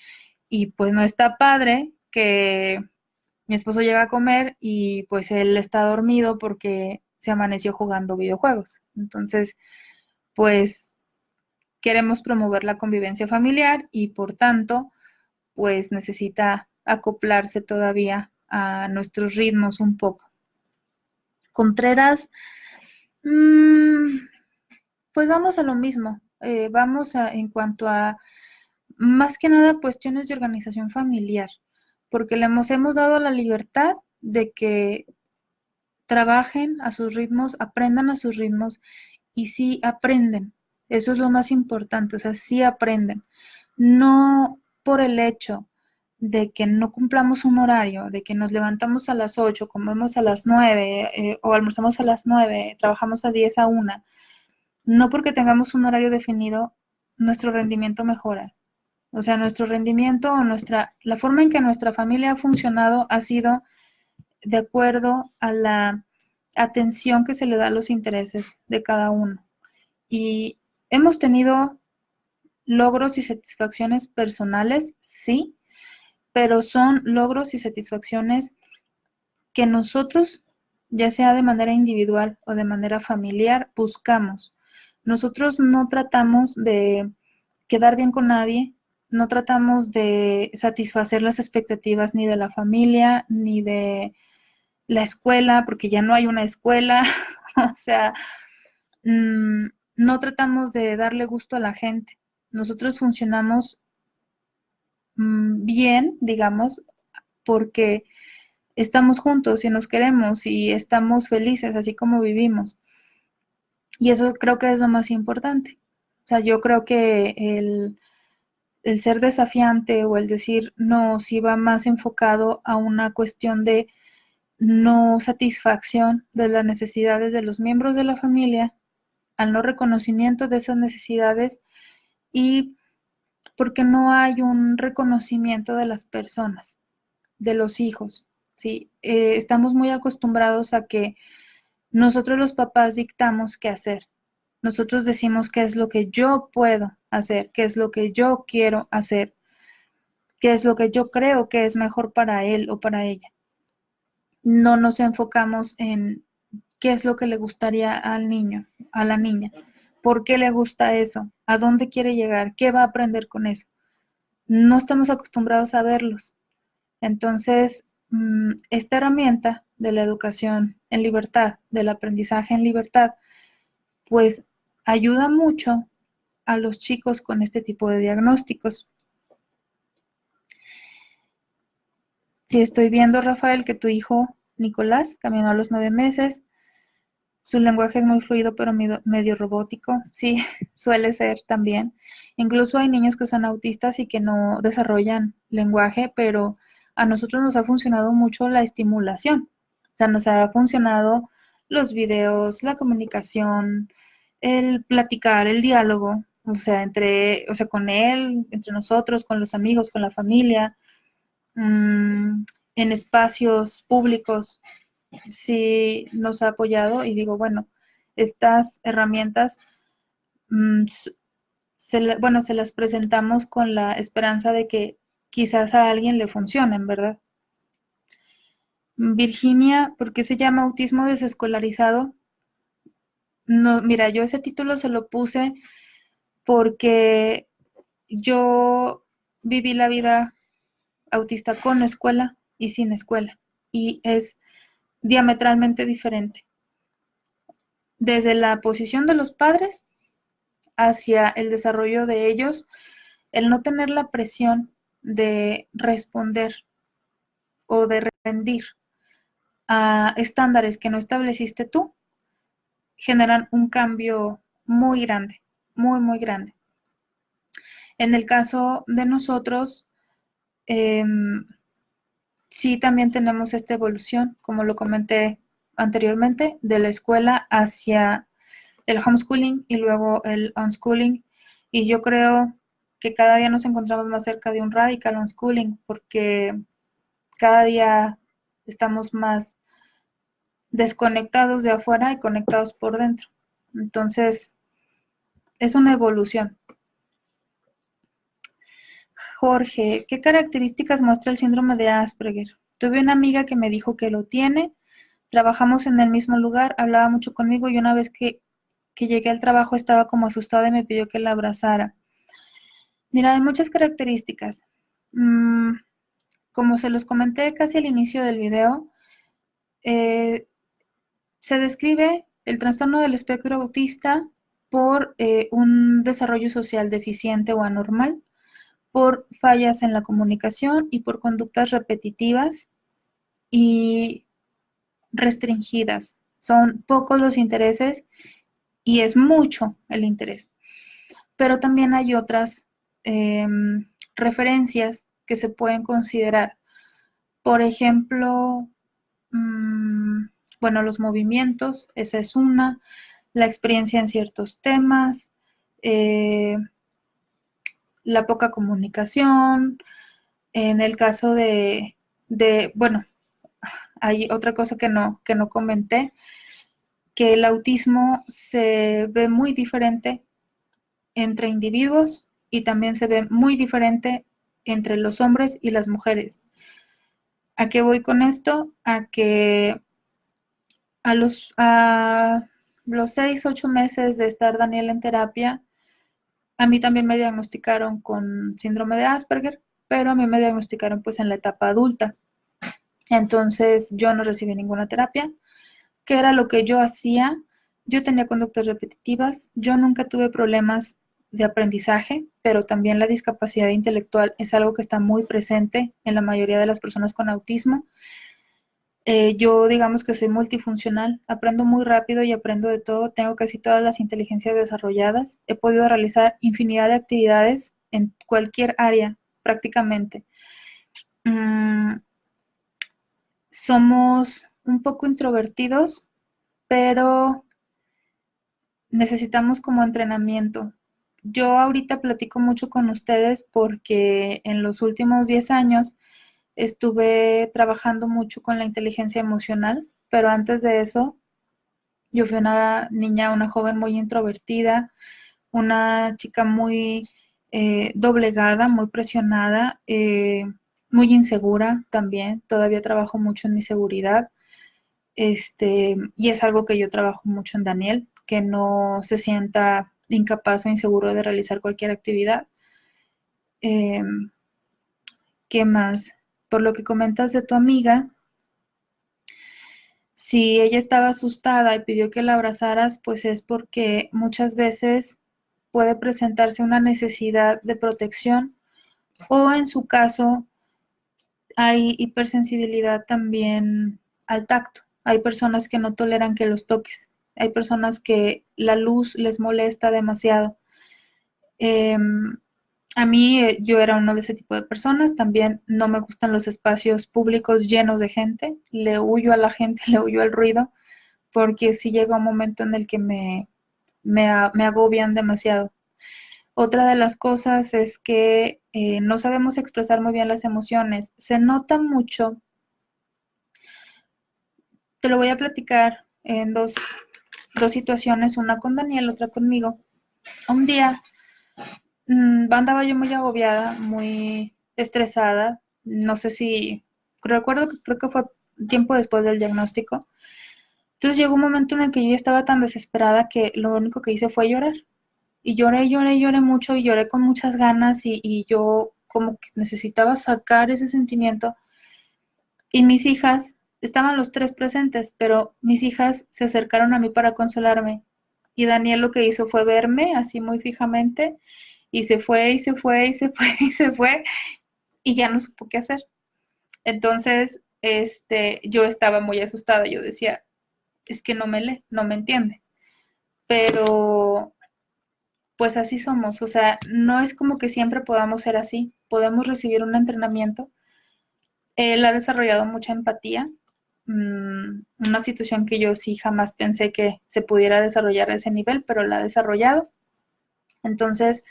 y pues no está padre que mi esposo llega a comer y pues él está dormido porque se amaneció jugando videojuegos. Entonces, pues queremos promover la convivencia familiar y por tanto, pues necesita acoplarse todavía a nuestros ritmos un poco. Contreras, mmm, pues vamos a lo mismo. En cuanto a más que nada cuestiones de organización familiar, porque hemos dado la libertad de que trabajen a sus ritmos, aprendan a sus ritmos y sí aprenden. Eso es lo más importante, o sea, sí aprenden. No por el hecho de que no cumplamos un horario, de que nos levantamos a las 8, comemos a las 9 o almorzamos a las 9, trabajamos a 10 a 1. No porque tengamos un horario definido, nuestro rendimiento mejora. O sea, nuestro rendimiento o la forma en que nuestra familia ha funcionado ha sido de acuerdo a la atención que se le da a los intereses de cada uno. Y hemos tenido logros y satisfacciones personales, sí, pero son logros y satisfacciones que nosotros, ya sea de manera individual o de manera familiar, buscamos. Nosotros no tratamos de quedar bien con nadie, no tratamos de satisfacer las expectativas ni de la familia, ni de la escuela, porque ya no hay una escuela, o sea, no tratamos de darle gusto a la gente. Nosotros funcionamos bien, digamos, porque estamos juntos y nos queremos y estamos felices así como vivimos. Y eso creo que es lo más importante. O sea, yo creo que el ser desafiante o el decir no, si va más enfocado a una cuestión de no satisfacción de las necesidades de los miembros de la familia, al no reconocimiento de esas necesidades y porque no hay un reconocimiento de las personas, de los hijos, ¿sí? Estamos muy acostumbrados a que nosotros los papás dictamos qué hacer. Nosotros decimos qué es lo que yo puedo hacer, qué es lo que yo quiero hacer, qué es lo que yo creo que es mejor para él o para ella. No nos enfocamos en qué es lo que le gustaría al niño, a la niña, por qué le gusta eso, a dónde quiere llegar, qué va a aprender con eso. No estamos acostumbrados a verlos. Entonces, esta herramienta de la educación en libertad, del aprendizaje en libertad, pues ayuda mucho a los chicos con este tipo de diagnósticos. Si estoy viendo, Rafael, que tu hijo Nicolás caminó a los 9 meses, su lenguaje es muy fluido pero medio robótico, sí, suele ser también. Incluso hay niños que son autistas y que no desarrollan lenguaje, pero a nosotros nos ha funcionado mucho la estimulación. O sea, nos ha funcionado los videos, la comunicación, el platicar, el diálogo, o sea, con él, entre nosotros, con los amigos, con la familia, en espacios públicos, sí nos ha apoyado y digo, bueno, estas herramientas, bueno, se las presentamos con la esperanza de que quizás a alguien le funcionen, ¿verdad? Virginia, ¿por qué se llama autismo desescolarizado? No, mira, yo ese título se lo puse porque yo viví la vida autista con escuela y sin escuela y es diametralmente diferente. Desde la posición de los padres hacia el desarrollo de ellos, el no tener la presión de responder o de rendir a estándares que no estableciste tú, generan un cambio muy grande, muy, muy grande. En el caso de nosotros, eh, sí también tenemos esta evolución, como lo comenté anteriormente, de la escuela hacia el homeschooling y luego el unschooling. Y yo creo que cada día nos encontramos más cerca de un radical unschooling porque cada día estamos más desconectados de afuera y conectados por dentro. Entonces, es una evolución. Jorge, ¿qué características muestra el síndrome de Asperger? Tuve una amiga que me dijo que lo tiene, trabajamos en el mismo lugar, hablaba mucho conmigo y una vez que llegué al trabajo estaba como asustada y me pidió que la abrazara. Mira, hay muchas características. Como se los comenté casi al inicio del video, eh, se describe el trastorno del espectro autista por un desarrollo social deficiente o anormal, por fallas en la comunicación y por conductas repetitivas y restringidas. Son pocos los intereses y es mucho el interés. Pero también hay otras referencias que se pueden considerar. Por ejemplo, bueno, los movimientos, esa es una. la experiencia en ciertos temas, la poca comunicación. En el caso bueno, hay otra cosa que no comenté, que el autismo se ve muy diferente entre individuos y también se ve muy diferente entre los hombres y las mujeres. ¿A qué voy con esto? A que a los 6, 8 meses de estar Daniel en terapia, a mí también me diagnosticaron con síndrome de Asperger, pero a mí me diagnosticaron pues en la etapa adulta. Entonces yo no recibí ninguna terapia. ¿Qué era lo que yo hacía? Yo tenía conductas repetitivas, yo nunca tuve problemas de aprendizaje, pero también la discapacidad intelectual es algo que está muy presente en la mayoría de las personas con autismo. Yo digamos que soy multifuncional, aprendo muy rápido y aprendo de todo, tengo casi todas las inteligencias desarrolladas, he podido realizar infinidad de actividades en cualquier área prácticamente. Mm, Somos un poco introvertidos, pero necesitamos como entrenamiento. Yo ahorita platico mucho con ustedes porque en los últimos 10 años estuve trabajando mucho con la inteligencia emocional, pero antes de eso yo fui una niña, una joven muy introvertida, una chica muy doblegada, muy presionada, muy insegura también. Todavía trabajo mucho en mi seguridad. Y es algo que yo trabajo mucho en Daniel, que no se sienta incapaz o inseguro de realizar cualquier actividad. Eh, ¿Qué más? Por lo que comentas de tu amiga, si ella estaba asustada y pidió que la abrazaras, pues es porque muchas veces puede presentarse una necesidad de protección o en su caso hay hipersensibilidad también al tacto. Hay personas que no toleran que los toques. Hay personas que la luz les molesta demasiado. Eh, a mí, yo era uno de ese tipo de personas. También no me gustan los espacios públicos llenos de gente. Le huyo a la gente, le huyo al ruido, porque sí llega un momento en el que me agobian demasiado. Otra de las cosas es que no sabemos expresar muy bien las emociones. Se nota mucho. Te lo voy a platicar en dos situaciones, una con Daniel, otra conmigo. Un día andaba yo muy agobiada, muy estresada. No sé si, recuerdo que creo que fue tiempo después del diagnóstico. Entonces llegó un momento en el que yo ya estaba tan desesperada que lo único que hice fue llorar. Y lloré, lloré, lloré mucho y lloré con muchas ganas y yo como que necesitaba sacar ese sentimiento. Y mis hijas, estaban los tres presentes, pero mis hijas se acercaron a mí para consolarme. Y Daniel lo que hizo fue verme así muy fijamente y se fue y se fue y se fue y se fue y ya no supo qué hacer. Entonces, yo estaba muy asustada. Yo decía, es que no me lee, no me entiende. Pero pues así somos, o sea, no es como que siempre podamos ser así. Podemos recibir un entrenamiento. Él ha desarrollado mucha empatía, una situación que yo sí jamás pensé que se pudiera desarrollar a ese nivel, pero la ha desarrollado. Entonces,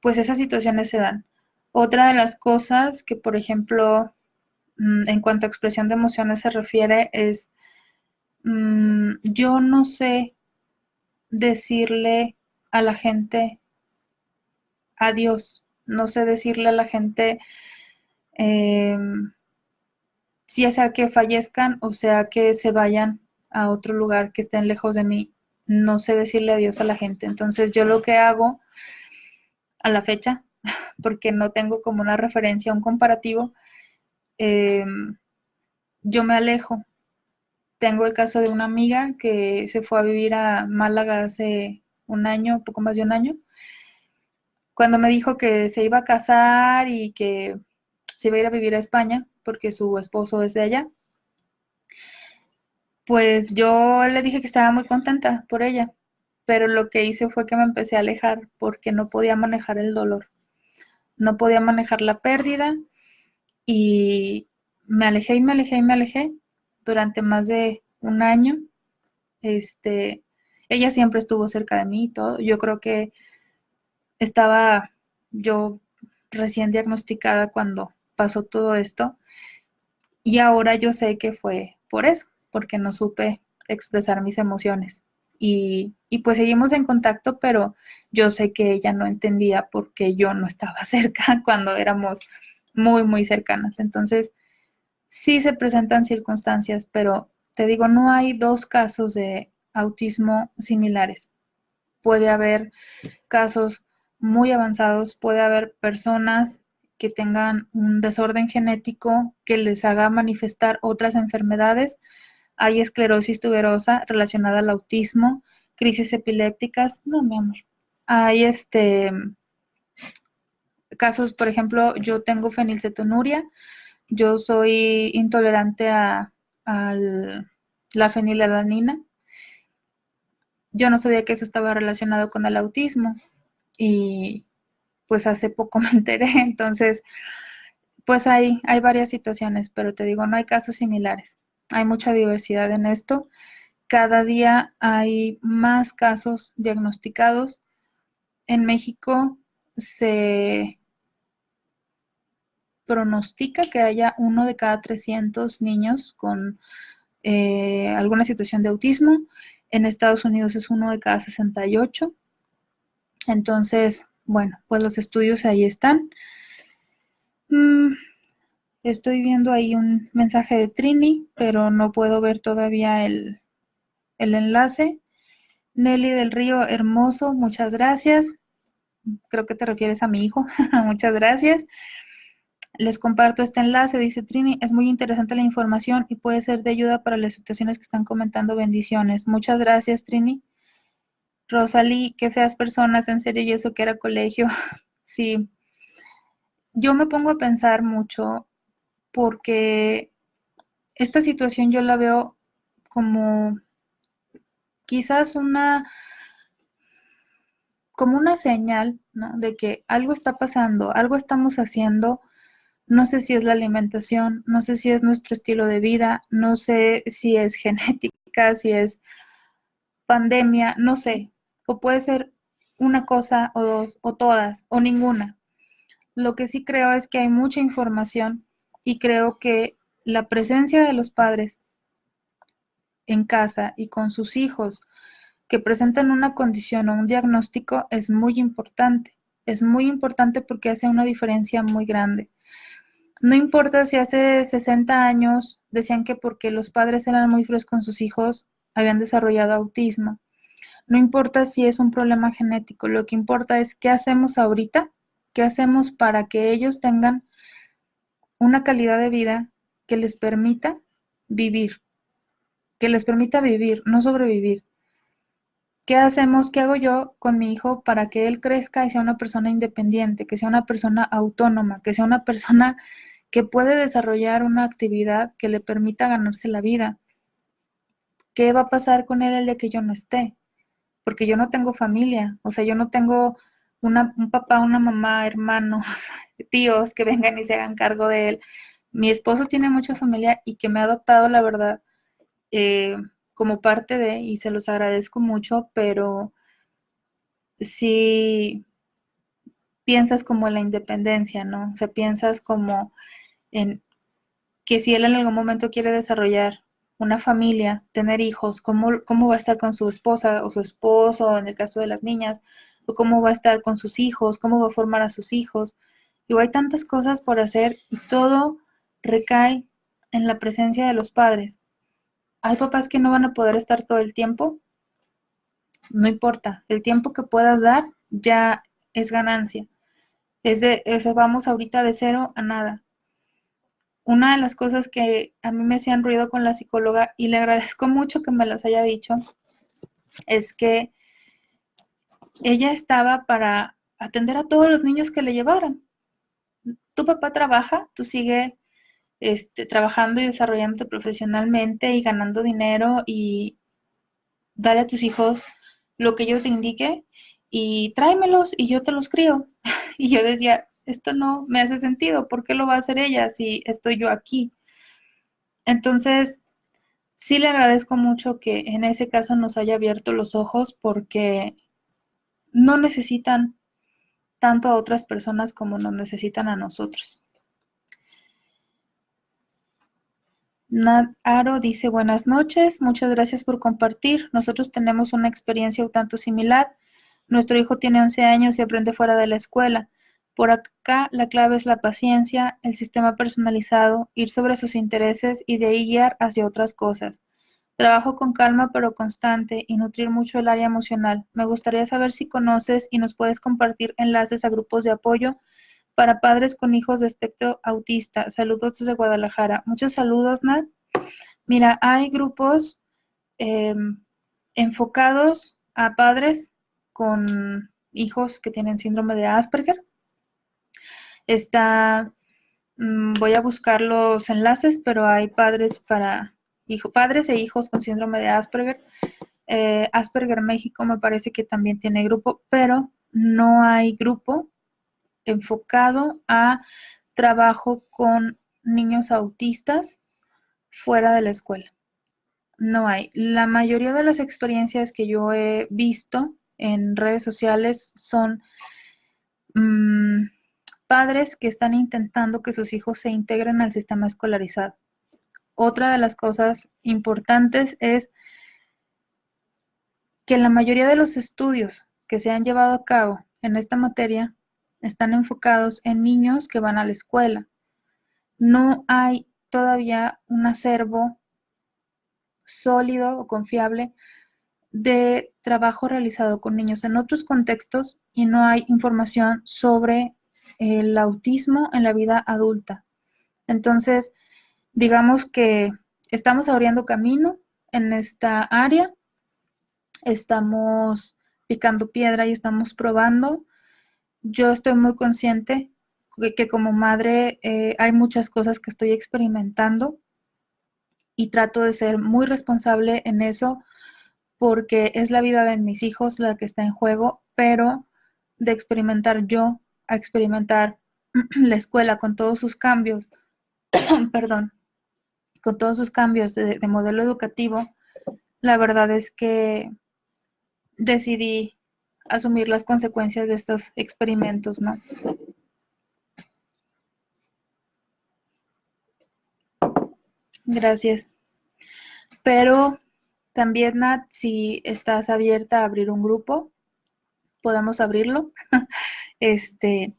pues esas situaciones se dan. Otra de las cosas que, por ejemplo, en cuanto a expresión de emociones se refiere es, yo no sé decirle a la gente adiós, no sé decirle a la gente, eh, si sea que fallezcan o sea que se vayan a otro lugar, que estén lejos de mí, no sé decirle adiós a la gente. Entonces yo lo que hago a la fecha, porque no tengo como una referencia, un comparativo, eh, yo me alejo. Tengo el caso de una amiga que se fue a vivir a Málaga hace un año, poco más de un año, cuando me dijo que se iba a casar y que se iba a ir a vivir a España porque su esposo es de allá. Pues yo le dije que estaba muy contenta por ella, pero lo que hice fue que me empecé a alejar porque no podía manejar el dolor, no podía manejar la pérdida y me alejé y me alejé y me alejé durante más de un año. Este, ella siempre estuvo cerca de mí y todo. Yo creo que estaba yo recién diagnosticada cuando pasó todo esto y ahora yo sé que fue por eso, porque no supe expresar mis emociones. Y pues seguimos en contacto, pero yo sé que ella no entendía porque yo no estaba cerca cuando éramos muy, muy cercanas. Entonces, sí se presentan circunstancias, pero te digo, no hay dos casos de autismo similares. Puede haber casos muy avanzados, puede haber personas que tengan un desorden genético que les haga manifestar otras enfermedades. Hay esclerosis tuberosa relacionada al autismo, crisis epilépticas, no, mi amor. Hay casos, por ejemplo, yo tengo fenilcetonuria, yo soy intolerante a la fenilalanina. Yo no sabía que eso estaba relacionado con el autismo y pues hace poco me enteré, entonces pues hay varias situaciones, pero te digo, no hay casos similares. Hay mucha diversidad en esto. Cada día hay más casos diagnosticados. En México se pronostica que haya uno de cada 300 niños con alguna situación de autismo. En Estados Unidos es uno de cada 68. Entonces, bueno, pues los estudios ahí están. Mm, Estoy viendo ahí un mensaje de Trini, pero no puedo ver todavía el enlace. Nelly del Río, hermoso, muchas gracias. Creo que te refieres a mi hijo. Muchas gracias. Les comparto este enlace, dice Trini. Es muy interesante la información y puede ser de ayuda para las situaciones que están comentando. Bendiciones. Muchas gracias, Trini. Rosalí, qué feas personas, en serio, y eso que era colegio. Sí, yo me pongo a pensar mucho porque esta situación yo la veo como quizás como una señal, ¿no? De que algo está pasando, algo estamos haciendo. No sé si es la alimentación, no sé si es nuestro estilo de vida, no sé si es genética, si es pandemia, no sé. O puede ser una cosa o dos, o todas, o ninguna. Lo que sí creo es que hay mucha información y creo que la presencia de los padres en casa y con sus hijos que presentan una condición o un diagnóstico es muy importante. Es muy importante porque hace una diferencia muy grande. No importa si hace 60 años decían que porque los padres eran muy fríos con sus hijos, habían desarrollado autismo. No importa si es un problema genético, lo que importa es qué hacemos ahorita, qué hacemos para que ellos tengan una calidad de vida que les permita vivir, no sobrevivir. ¿Qué hacemos, qué hago yo con mi hijo para que él crezca y sea una persona independiente, que sea una persona autónoma, que sea una persona que puede desarrollar una actividad que le permita ganarse la vida? ¿Qué va a pasar con él el día que yo no esté? Porque yo no tengo familia, o sea, yo no tengo un papá, una mamá, hermanos, tíos que vengan y se hagan cargo de él. Mi esposo tiene mucha familia y que me ha adoptado, la verdad, eh, como parte de, y se los agradezco mucho, pero sí piensas como en la independencia, ¿no? O sea, piensas como en que si él en algún momento quiere desarrollar una familia, tener hijos, cómo va a estar con su esposa o su esposo, en el caso de las niñas, o cómo va a estar con sus hijos, cómo va a formar a sus hijos. Y hay tantas cosas por hacer y todo recae en la presencia de los padres. Hay papás que no van a poder estar todo el tiempo, no importa, el tiempo que puedas dar ya es ganancia. O sea, vamos ahorita de cero a nada. Una de las cosas que a mí me hacían ruido con la psicóloga, y le agradezco mucho que me las haya dicho, es que ella estaba para atender a todos los niños que le llevaran. Tu papá trabaja, tú sigue trabajando y desarrollándote profesionalmente y ganando dinero y dale a tus hijos lo que yo te indique y tráemelos y yo te los crío. Y yo decía, esto no me hace sentido, ¿por qué lo va a hacer ella si estoy yo aquí? Entonces, sí le agradezco mucho que en ese caso nos haya abierto los ojos porque no necesitan tanto a otras personas como nos necesitan a nosotros. Nad Aro dice buenas noches, muchas gracias por compartir. Nosotros tenemos una experiencia un tanto similar. Nuestro hijo tiene 11 años y aprende fuera de la escuela. Por acá la clave es la paciencia, el sistema personalizado, ir sobre sus intereses y de ahí guiar hacia otras cosas. Trabajo con calma pero constante y nutrir mucho el área emocional. Me gustaría saber si conoces y nos puedes compartir enlaces a grupos de apoyo para padres con hijos de espectro autista. Saludos desde Guadalajara. Muchos saludos, Nat. Mira, hay grupos eh, enfocados a padres con hijos que tienen síndrome de Asperger. Está, voy a buscar los enlaces, pero hay padres para padres e hijos con síndrome de Asperger. Asperger México me parece que también tiene grupo, pero no hay grupo enfocado a trabajo con niños autistas fuera de la escuela. No hay. La mayoría de las experiencias que yo he visto en redes sociales son mmm, padres que están intentando que sus hijos se integren al sistema escolarizado. Otra de las cosas importantes es que la mayoría de los estudios que se han llevado a cabo en esta materia están enfocados en niños que van a la escuela. No hay todavía un acervo sólido o confiable de trabajo realizado con niños en otros contextos y no hay información sobre el autismo en la vida adulta. Entonces, digamos que estamos abriendo camino en esta área, estamos picando piedra y estamos probando. Yo estoy muy consciente que como madre hay muchas cosas que estoy experimentando y trato de ser muy responsable en eso porque es la vida de mis hijos la que está en juego, pero de experimentar yo a experimentar la escuela con todos sus cambios, perdón, con todos sus cambios de modelo educativo, la verdad es que decidí asumir las consecuencias de estos experimentos, ¿no? Gracias. Pero también, Nat, si estás abierta a abrir un grupo, podemos abrirlo. Este,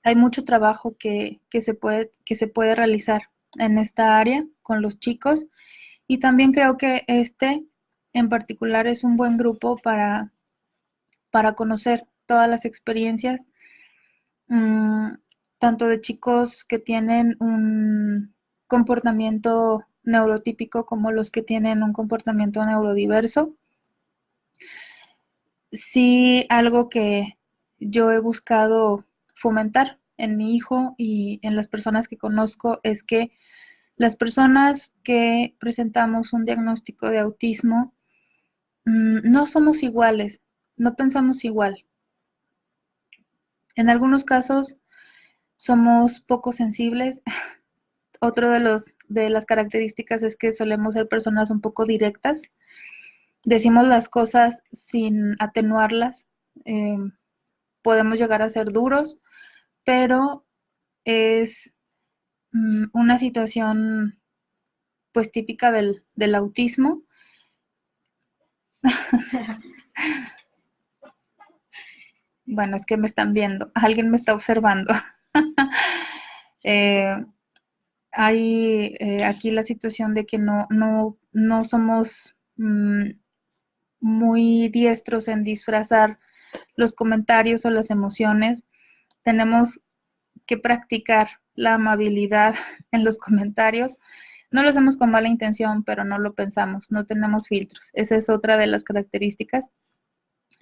hay mucho trabajo que se puede realizar en esta área con los chicos y también creo que este en particular es un buen grupo para conocer todas las experiencias, mmm, tanto de chicos que tienen un comportamiento neurotípico como los que tienen un comportamiento neurodiverso. Sí, algo que yo he buscado fomentar en mi hijo y en las personas que conozco es que las personas que presentamos un diagnóstico de autismo no somos iguales, no pensamos igual. En algunos casos somos poco sensibles. Otro de las características es que solemos ser personas un poco directas. Decimos las cosas sin atenuarlas. Eh, Podemos llegar a ser duros, pero es una situación pues típica del autismo. Bueno, es que me están viendo, alguien me está observando. eh, Hay aquí la situación de que no somos muy diestros en disfrazar los comentarios o las emociones. Tenemos que practicar la amabilidad en los comentarios. No lo hacemos con mala intención, pero no lo pensamos, no tenemos filtros. Esa es otra de las características.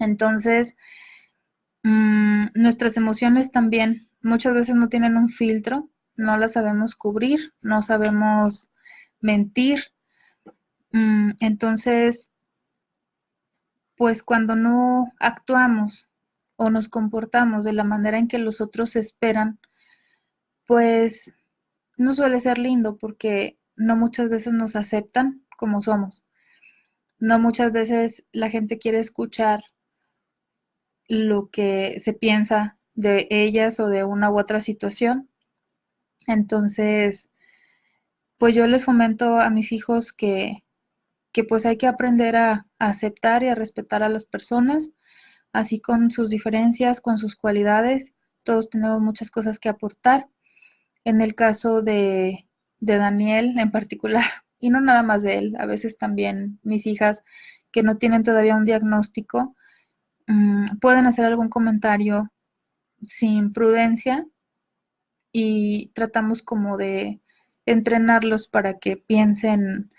Entonces, nuestras emociones también muchas veces no tienen un filtro, no las sabemos cubrir, no sabemos mentir. Entonces, pues cuando no actuamos o nos comportamos de la manera en que los otros esperan, pues no suele ser lindo porque no muchas veces nos aceptan como somos. No muchas veces la gente quiere escuchar lo que se piensa de ellas o de una u otra situación. Entonces, pues yo les fomento a mis hijos que pues hay que aprender a aceptar y a respetar a las personas, así con sus diferencias, con sus cualidades. Todos tenemos muchas cosas que aportar. En el caso de Daniel en particular, y no nada más de él, a veces también mis hijas que no tienen todavía un diagnóstico, pueden hacer algún comentario sin prudencia y tratamos como de entrenarlos para que piensen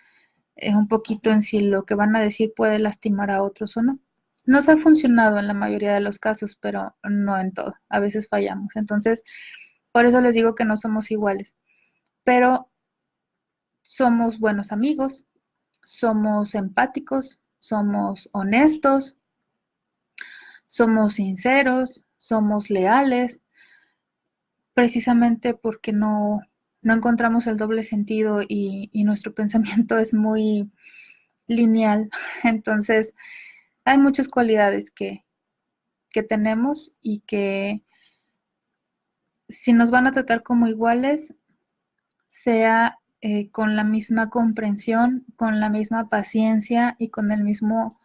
un poquito en si lo que van a decir puede lastimar a otros o no. Nos ha funcionado en la mayoría de los casos, pero no en todo. A veces fallamos. Entonces, por eso les digo que no somos iguales. Pero somos buenos amigos, somos empáticos, somos honestos, somos sinceros, somos leales, precisamente porque no encontramos el doble sentido y nuestro pensamiento es muy lineal. Entonces, hay muchas cualidades que tenemos y que si nos van a tratar como iguales, sea con la misma comprensión, con la misma paciencia y con el mismo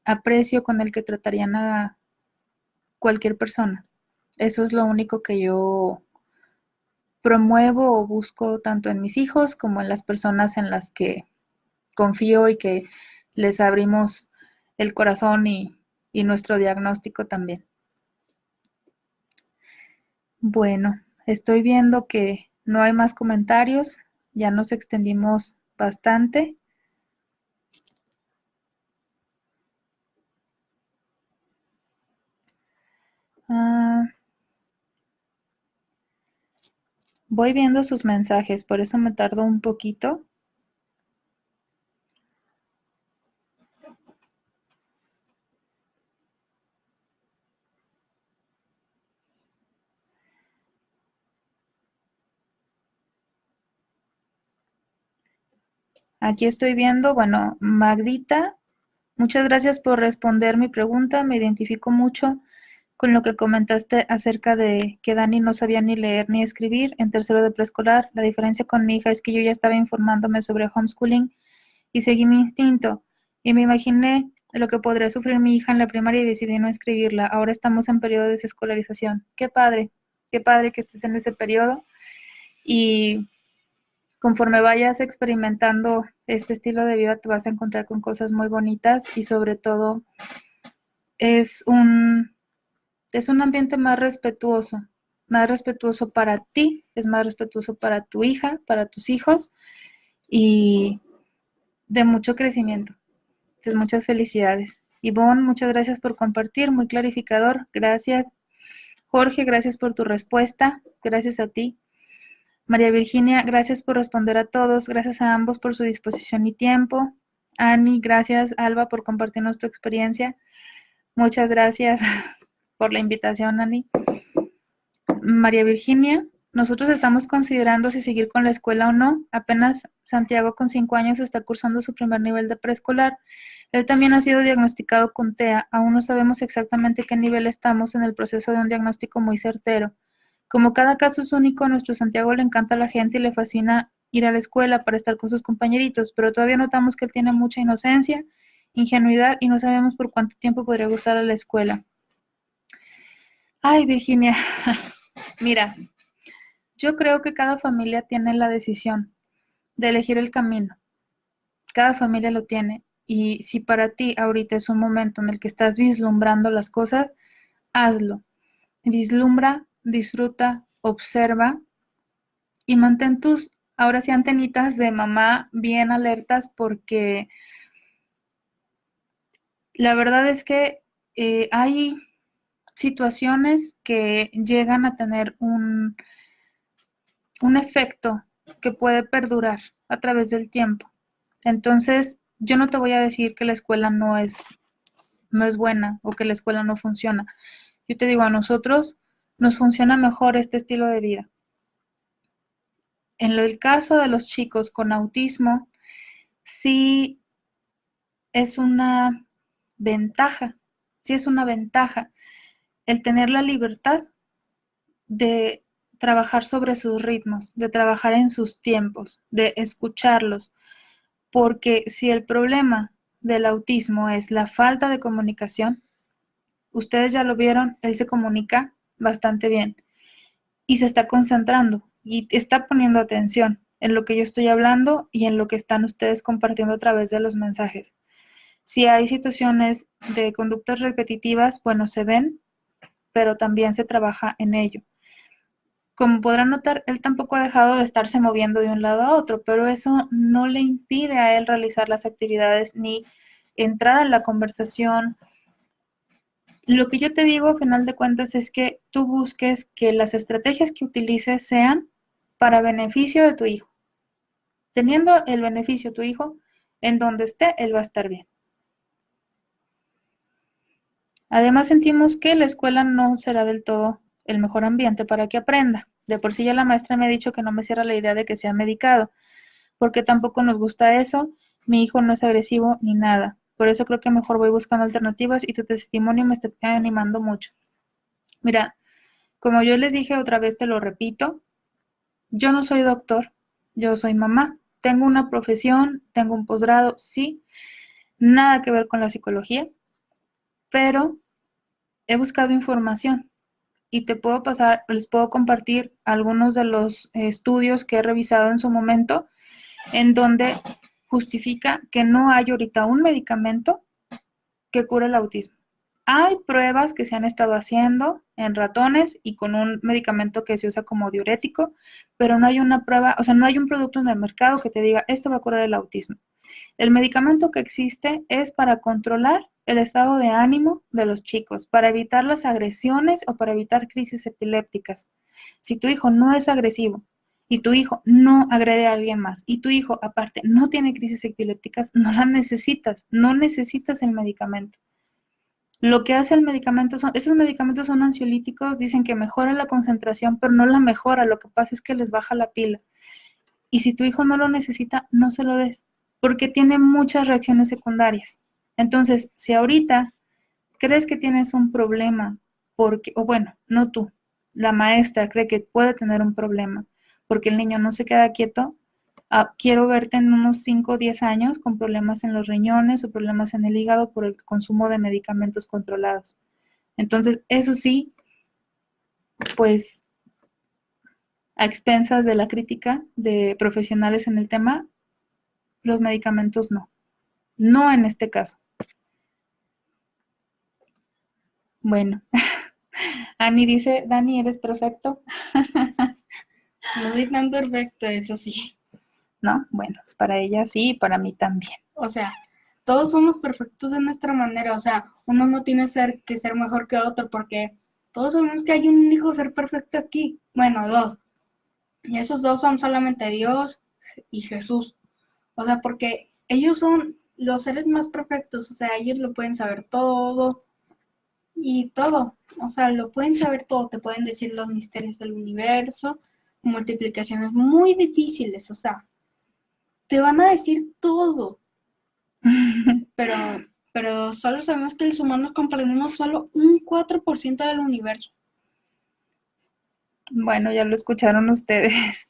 aprecio con el que tratarían a cualquier persona. Eso es lo único que yo promuevo o busco tanto en mis hijos como en las personas en las que confío y que les abrimos el corazón y nuestro diagnóstico también. Bueno, estoy viendo que no hay más comentarios, ya nos extendimos bastante. Voy viendo sus mensajes, por eso me tardo un poquito. Aquí estoy viendo, bueno, Magdita, muchas gracias por responder mi pregunta. Me identifico mucho con lo que comentaste acerca de que Dani no sabía ni leer ni escribir en tercero de preescolar. La diferencia con mi hija es que yo ya estaba informándome sobre homeschooling y seguí mi instinto y me imaginé lo que podría sufrir mi hija en la primaria y decidí no escribirla. Ahora estamos en periodo de desescolarización. Qué padre que estés en ese periodo y conforme vayas experimentando este estilo de vida te vas a encontrar con cosas muy bonitas y sobre todo es es un ambiente más respetuoso para ti, es más respetuoso para tu hija, para tus hijos y de mucho crecimiento. Entonces, muchas felicidades. Ivonne, muchas gracias por compartir, muy clarificador. Gracias. Jorge, gracias por tu respuesta. Gracias a ti. María Virginia, gracias por responder a todos. Gracias a ambos por su disposición y tiempo. Ani, gracias. Alba, por compartirnos tu experiencia. Muchas gracias por la invitación, Ani. María Virginia, nosotros estamos considerando si seguir con la escuela o no. Apenas Santiago con 5 años está cursando su primer nivel de preescolar. Él también ha sido diagnosticado con TEA. Aún no sabemos exactamente qué nivel estamos en el proceso de un diagnóstico muy certero. Como cada caso es único, a nuestro Santiago le encanta la gente y le fascina ir a la escuela para estar con sus compañeritos, pero todavía notamos que él tiene mucha inocencia, ingenuidad y no sabemos por cuánto tiempo podría gustar a la escuela. Ay, Virginia, mira, yo creo que cada familia tiene la decisión de elegir el camino. Cada familia lo tiene. Y si para ti ahorita es un momento en el que estás vislumbrando las cosas, hazlo. Vislumbra, disfruta, observa y mantén tus, ahora sí, antenitas de mamá bien alertas porque la verdad es que hay situaciones que llegan a tener un efecto que puede perdurar a través del tiempo. Entonces, yo no te voy a decir que la escuela no es buena o que la escuela no funciona. Yo te digo, a nosotros nos funciona mejor este estilo de vida. En el caso de los chicos con autismo, sí es una ventaja, sí es una ventaja el tener la libertad de trabajar sobre sus ritmos, de trabajar en sus tiempos, de escucharlos, porque si el problema del autismo es la falta de comunicación, ustedes ya lo vieron, él se comunica bastante bien y se está concentrando y está poniendo atención en lo que yo estoy hablando y en lo que están ustedes compartiendo a través de los mensajes. Si hay situaciones de conductas repetitivas, bueno, se ven, pero también se trabaja en ello. Como podrán notar, él tampoco ha dejado de estarse moviendo de un lado a otro, pero eso no le impide a él realizar las actividades ni entrar en la conversación. Lo que yo te digo, a final de cuentas, es que tú busques que las estrategias que utilices sean para beneficio de tu hijo. Teniendo el beneficio de tu hijo, en donde esté, él va a estar bien. Además, sentimos que la escuela no será del todo el mejor ambiente para que aprenda. De por sí ya la maestra me ha dicho que no me cierra la idea de que sea medicado, porque tampoco nos gusta eso. Mi hijo no es agresivo ni nada. Por eso creo que mejor voy buscando alternativas y tu testimonio me está animando mucho. Mira, como yo les dije otra vez, te lo repito, yo no soy doctor, yo soy mamá. Tengo una profesión, tengo un posgrado, sí, nada que ver con la psicología, pero he buscado información y te puedo pasar, les puedo compartir algunos de los estudios que he revisado en su momento, en donde justifica que no hay ahorita un medicamento que cure el autismo. Hay pruebas que se han estado haciendo en ratones y con un medicamento que se usa como diurético, pero no hay una prueba, o sea, no hay un producto en el mercado que te diga, esto va a curar el autismo. El medicamento que existe es para controlar el estado de ánimo de los chicos, para evitar las agresiones o para evitar crisis epilépticas. Si tu hijo no es agresivo y tu hijo no agrede a alguien más y tu hijo aparte no tiene crisis epilépticas, no la necesitas, no necesitas el medicamento. Lo que hace el medicamento son, esos medicamentos son ansiolíticos, dicen que mejoran la concentración, pero no la mejora, lo que pasa es que les baja la pila. Y si tu hijo no lo necesita, no se lo des, porque tiene muchas reacciones secundarias. Entonces, si ahorita crees que tienes un problema, porque, o bueno, no tú, la maestra cree que puede tener un problema, porque el niño no se queda quieto, quiero verte en unos 5 o 10 años con problemas en los riñones o problemas en el hígado por el consumo de medicamentos controlados. Entonces, eso sí, pues a expensas de la crítica de profesionales en el tema, los medicamentos no. No en este caso. Bueno, Ani dice, Dani, eres perfecto. No soy tan perfecto, eso sí. No, bueno, para ella sí, para mí también. O sea, todos somos perfectos de nuestra manera. O sea, uno no tiene que ser mejor que otro porque todos sabemos que hay un único ser perfecto aquí. Bueno, dos. Y esos dos son solamente Dios y Jesús. O sea, porque ellos son los seres más perfectos. O sea, ellos lo pueden saber todo y todo. O sea, lo pueden saber todo. Te pueden decir los misterios del universo, multiplicaciones muy difíciles. O sea, te van a decir todo. Pero, pero solo sabemos que los humanos comprendemos solo un 4% del universo. Bueno, ya lo escucharon ustedes.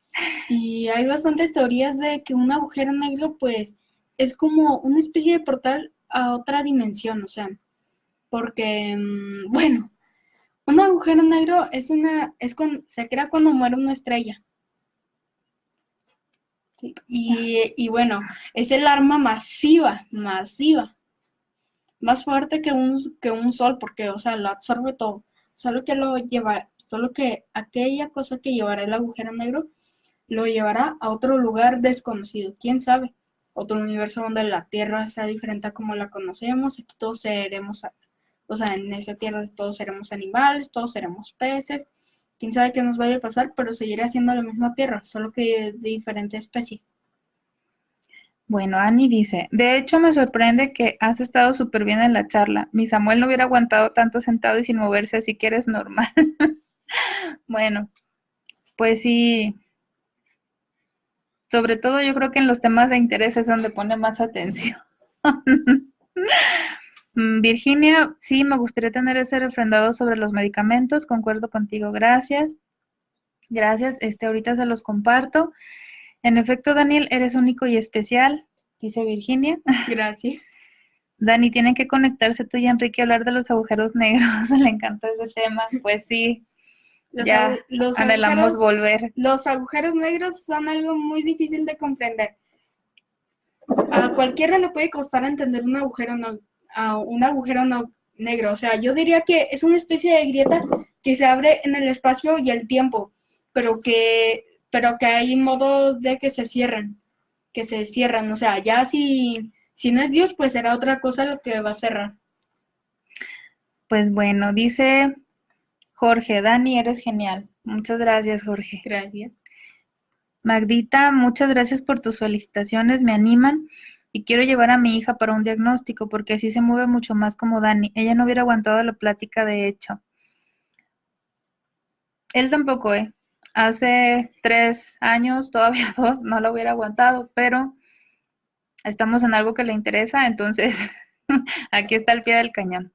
Y hay bastantes teorías de que un agujero negro, pues, es como una especie de portal a otra dimensión, o sea, porque, bueno, un agujero negro se crea cuando muere una estrella. Sí. Y bueno, es el arma masiva, más fuerte que un sol, porque, o sea, lo absorbe todo. Solo que aquella cosa que llevará el agujero negro lo llevará a otro lugar desconocido. ¿Quién sabe? Otro universo donde la Tierra sea diferente a como la conocemos. Aquí todos seremos, o sea, en esa Tierra todos seremos animales, todos seremos peces. Quién sabe qué nos vaya a pasar, pero seguirá siendo la misma Tierra, solo que de diferente especie. Bueno, Ani dice, de hecho me sorprende que has estado súper bien en la charla. Mi Samuel no hubiera aguantado tanto sentado y sin moverse, así que eres normal. Bueno, pues sí, Sobre todo yo creo que en los temas de interés es donde pone más atención. Virginia, sí, me gustaría tener ese refrendado sobre los medicamentos, concuerdo contigo, gracias. Gracias, ahorita se los comparto. En efecto, Daniel, eres único y especial, dice Virginia. Gracias. Dani, tienen que conectarse tú y Enrique a hablar de los agujeros negros, le encanta ese tema. Pues sí, ya anhelamos volver. Los agujeros negros son algo muy difícil de comprender. A cualquiera le puede costar entender un agujero negro. O sea, yo diría que es una especie de grieta que se abre en el espacio y el tiempo, pero que hay modo de que se cierran. O sea, ya si no es Dios, pues será otra cosa lo que va a cerrar. Pues bueno, dice Jorge, Dani, eres genial. Muchas gracias, Jorge. Gracias. Magdita, muchas gracias por tus felicitaciones, me animan y quiero llevar a mi hija para un diagnóstico porque así se mueve mucho más como Dani. Ella no hubiera aguantado la plática de hecho. Él tampoco, Hace 3 años, todavía 2, no lo hubiera aguantado, pero estamos en algo que le interesa, entonces aquí está el pie del cañón.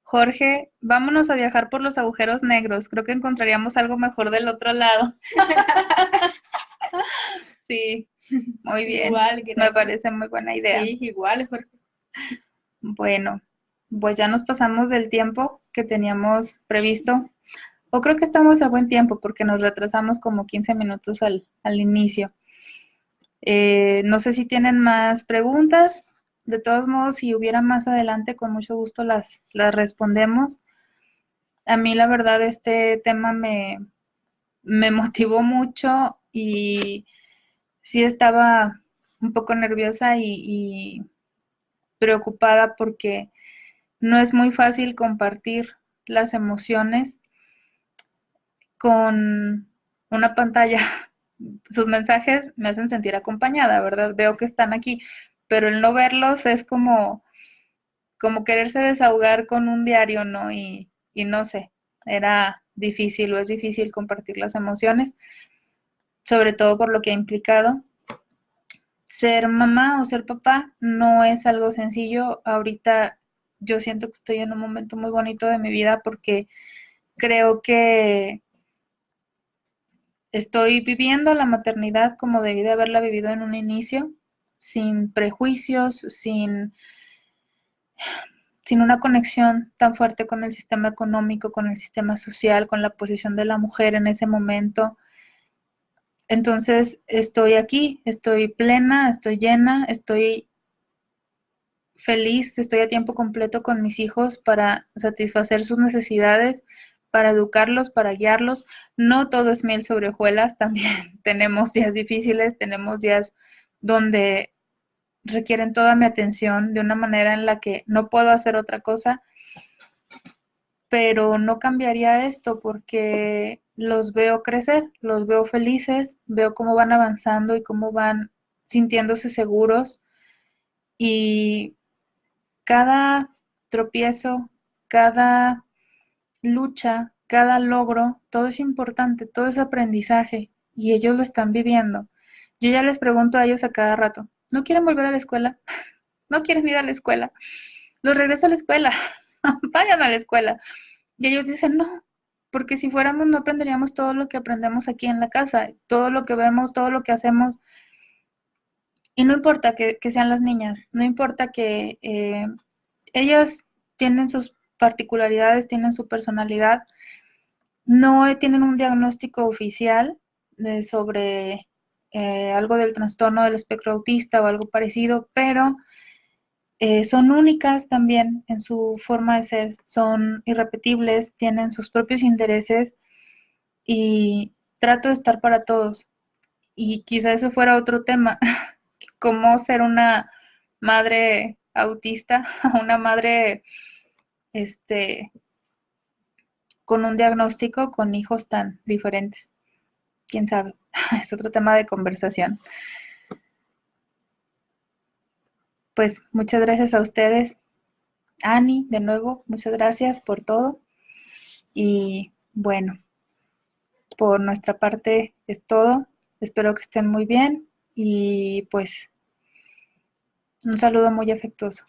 Jorge, vámonos a viajar por los agujeros negros. Creo que encontraríamos algo mejor del otro lado. Sí, muy bien. Igual, gracias. Me parece muy buena idea. Sí, igual, Jorge. Bueno, pues ya nos pasamos del tiempo que teníamos previsto. O creo que estamos a buen tiempo porque nos retrasamos como 15 minutos al inicio. No sé si tienen más preguntas. De todos modos, si hubiera más adelante, con mucho gusto las respondemos. A mí, la verdad, este tema me motivó mucho y sí estaba un poco nerviosa y preocupada porque no es muy fácil compartir las emociones con una pantalla. Sus mensajes me hacen sentir acompañada, ¿verdad? Veo que están aquí, pero el no verlos es como quererse desahogar con un diario, ¿no? Y no sé, era difícil o es difícil compartir las emociones, sobre todo por lo que ha implicado. Ser mamá o ser papá no es algo sencillo. Ahorita yo siento que estoy en un momento muy bonito de mi vida porque creo que estoy viviendo la maternidad como debí de haberla vivido en un inicio, sin prejuicios, sin una conexión tan fuerte con el sistema económico, con el sistema social, con la posición de la mujer en ese momento. Entonces estoy aquí, estoy plena, estoy llena, estoy feliz, estoy a tiempo completo con mis hijos para satisfacer sus necesidades, para educarlos, para guiarlos. No todo es miel sobre hojuelas, también tenemos días difíciles, tenemos días donde requieren toda mi atención de una manera en la que no puedo hacer otra cosa, pero no cambiaría esto porque los veo crecer, los veo felices, veo cómo van avanzando y cómo van sintiéndose seguros y cada tropiezo, cada lucha, cada logro, todo es importante, todo es aprendizaje y ellos lo están viviendo. Yo ya les pregunto a ellos a cada rato, ¿no quieren volver a la escuela? ¿No quieren ir a la escuela? Los regreso a la escuela, vayan a la escuela. Y ellos dicen, no, porque si fuéramos no aprenderíamos todo lo que aprendemos aquí en la casa, todo lo que vemos, todo lo que hacemos. Y no importa que sean las niñas, no importa que ellas tienen sus particularidades, tienen su personalidad, no tienen un diagnóstico oficial sobre algo del trastorno del espectro autista o algo parecido, pero son únicas también en su forma de ser, son irrepetibles, tienen sus propios intereses y trato de estar para todos. Y quizá eso fuera otro tema, cómo ser una madre autista, una madre con un diagnóstico con hijos tan diferentes. Quién sabe, es otro tema de conversación. Pues muchas gracias a ustedes. Ani, de nuevo, muchas gracias por todo. Y bueno, por nuestra parte es todo. Espero que estén muy bien y pues un saludo muy afectuoso.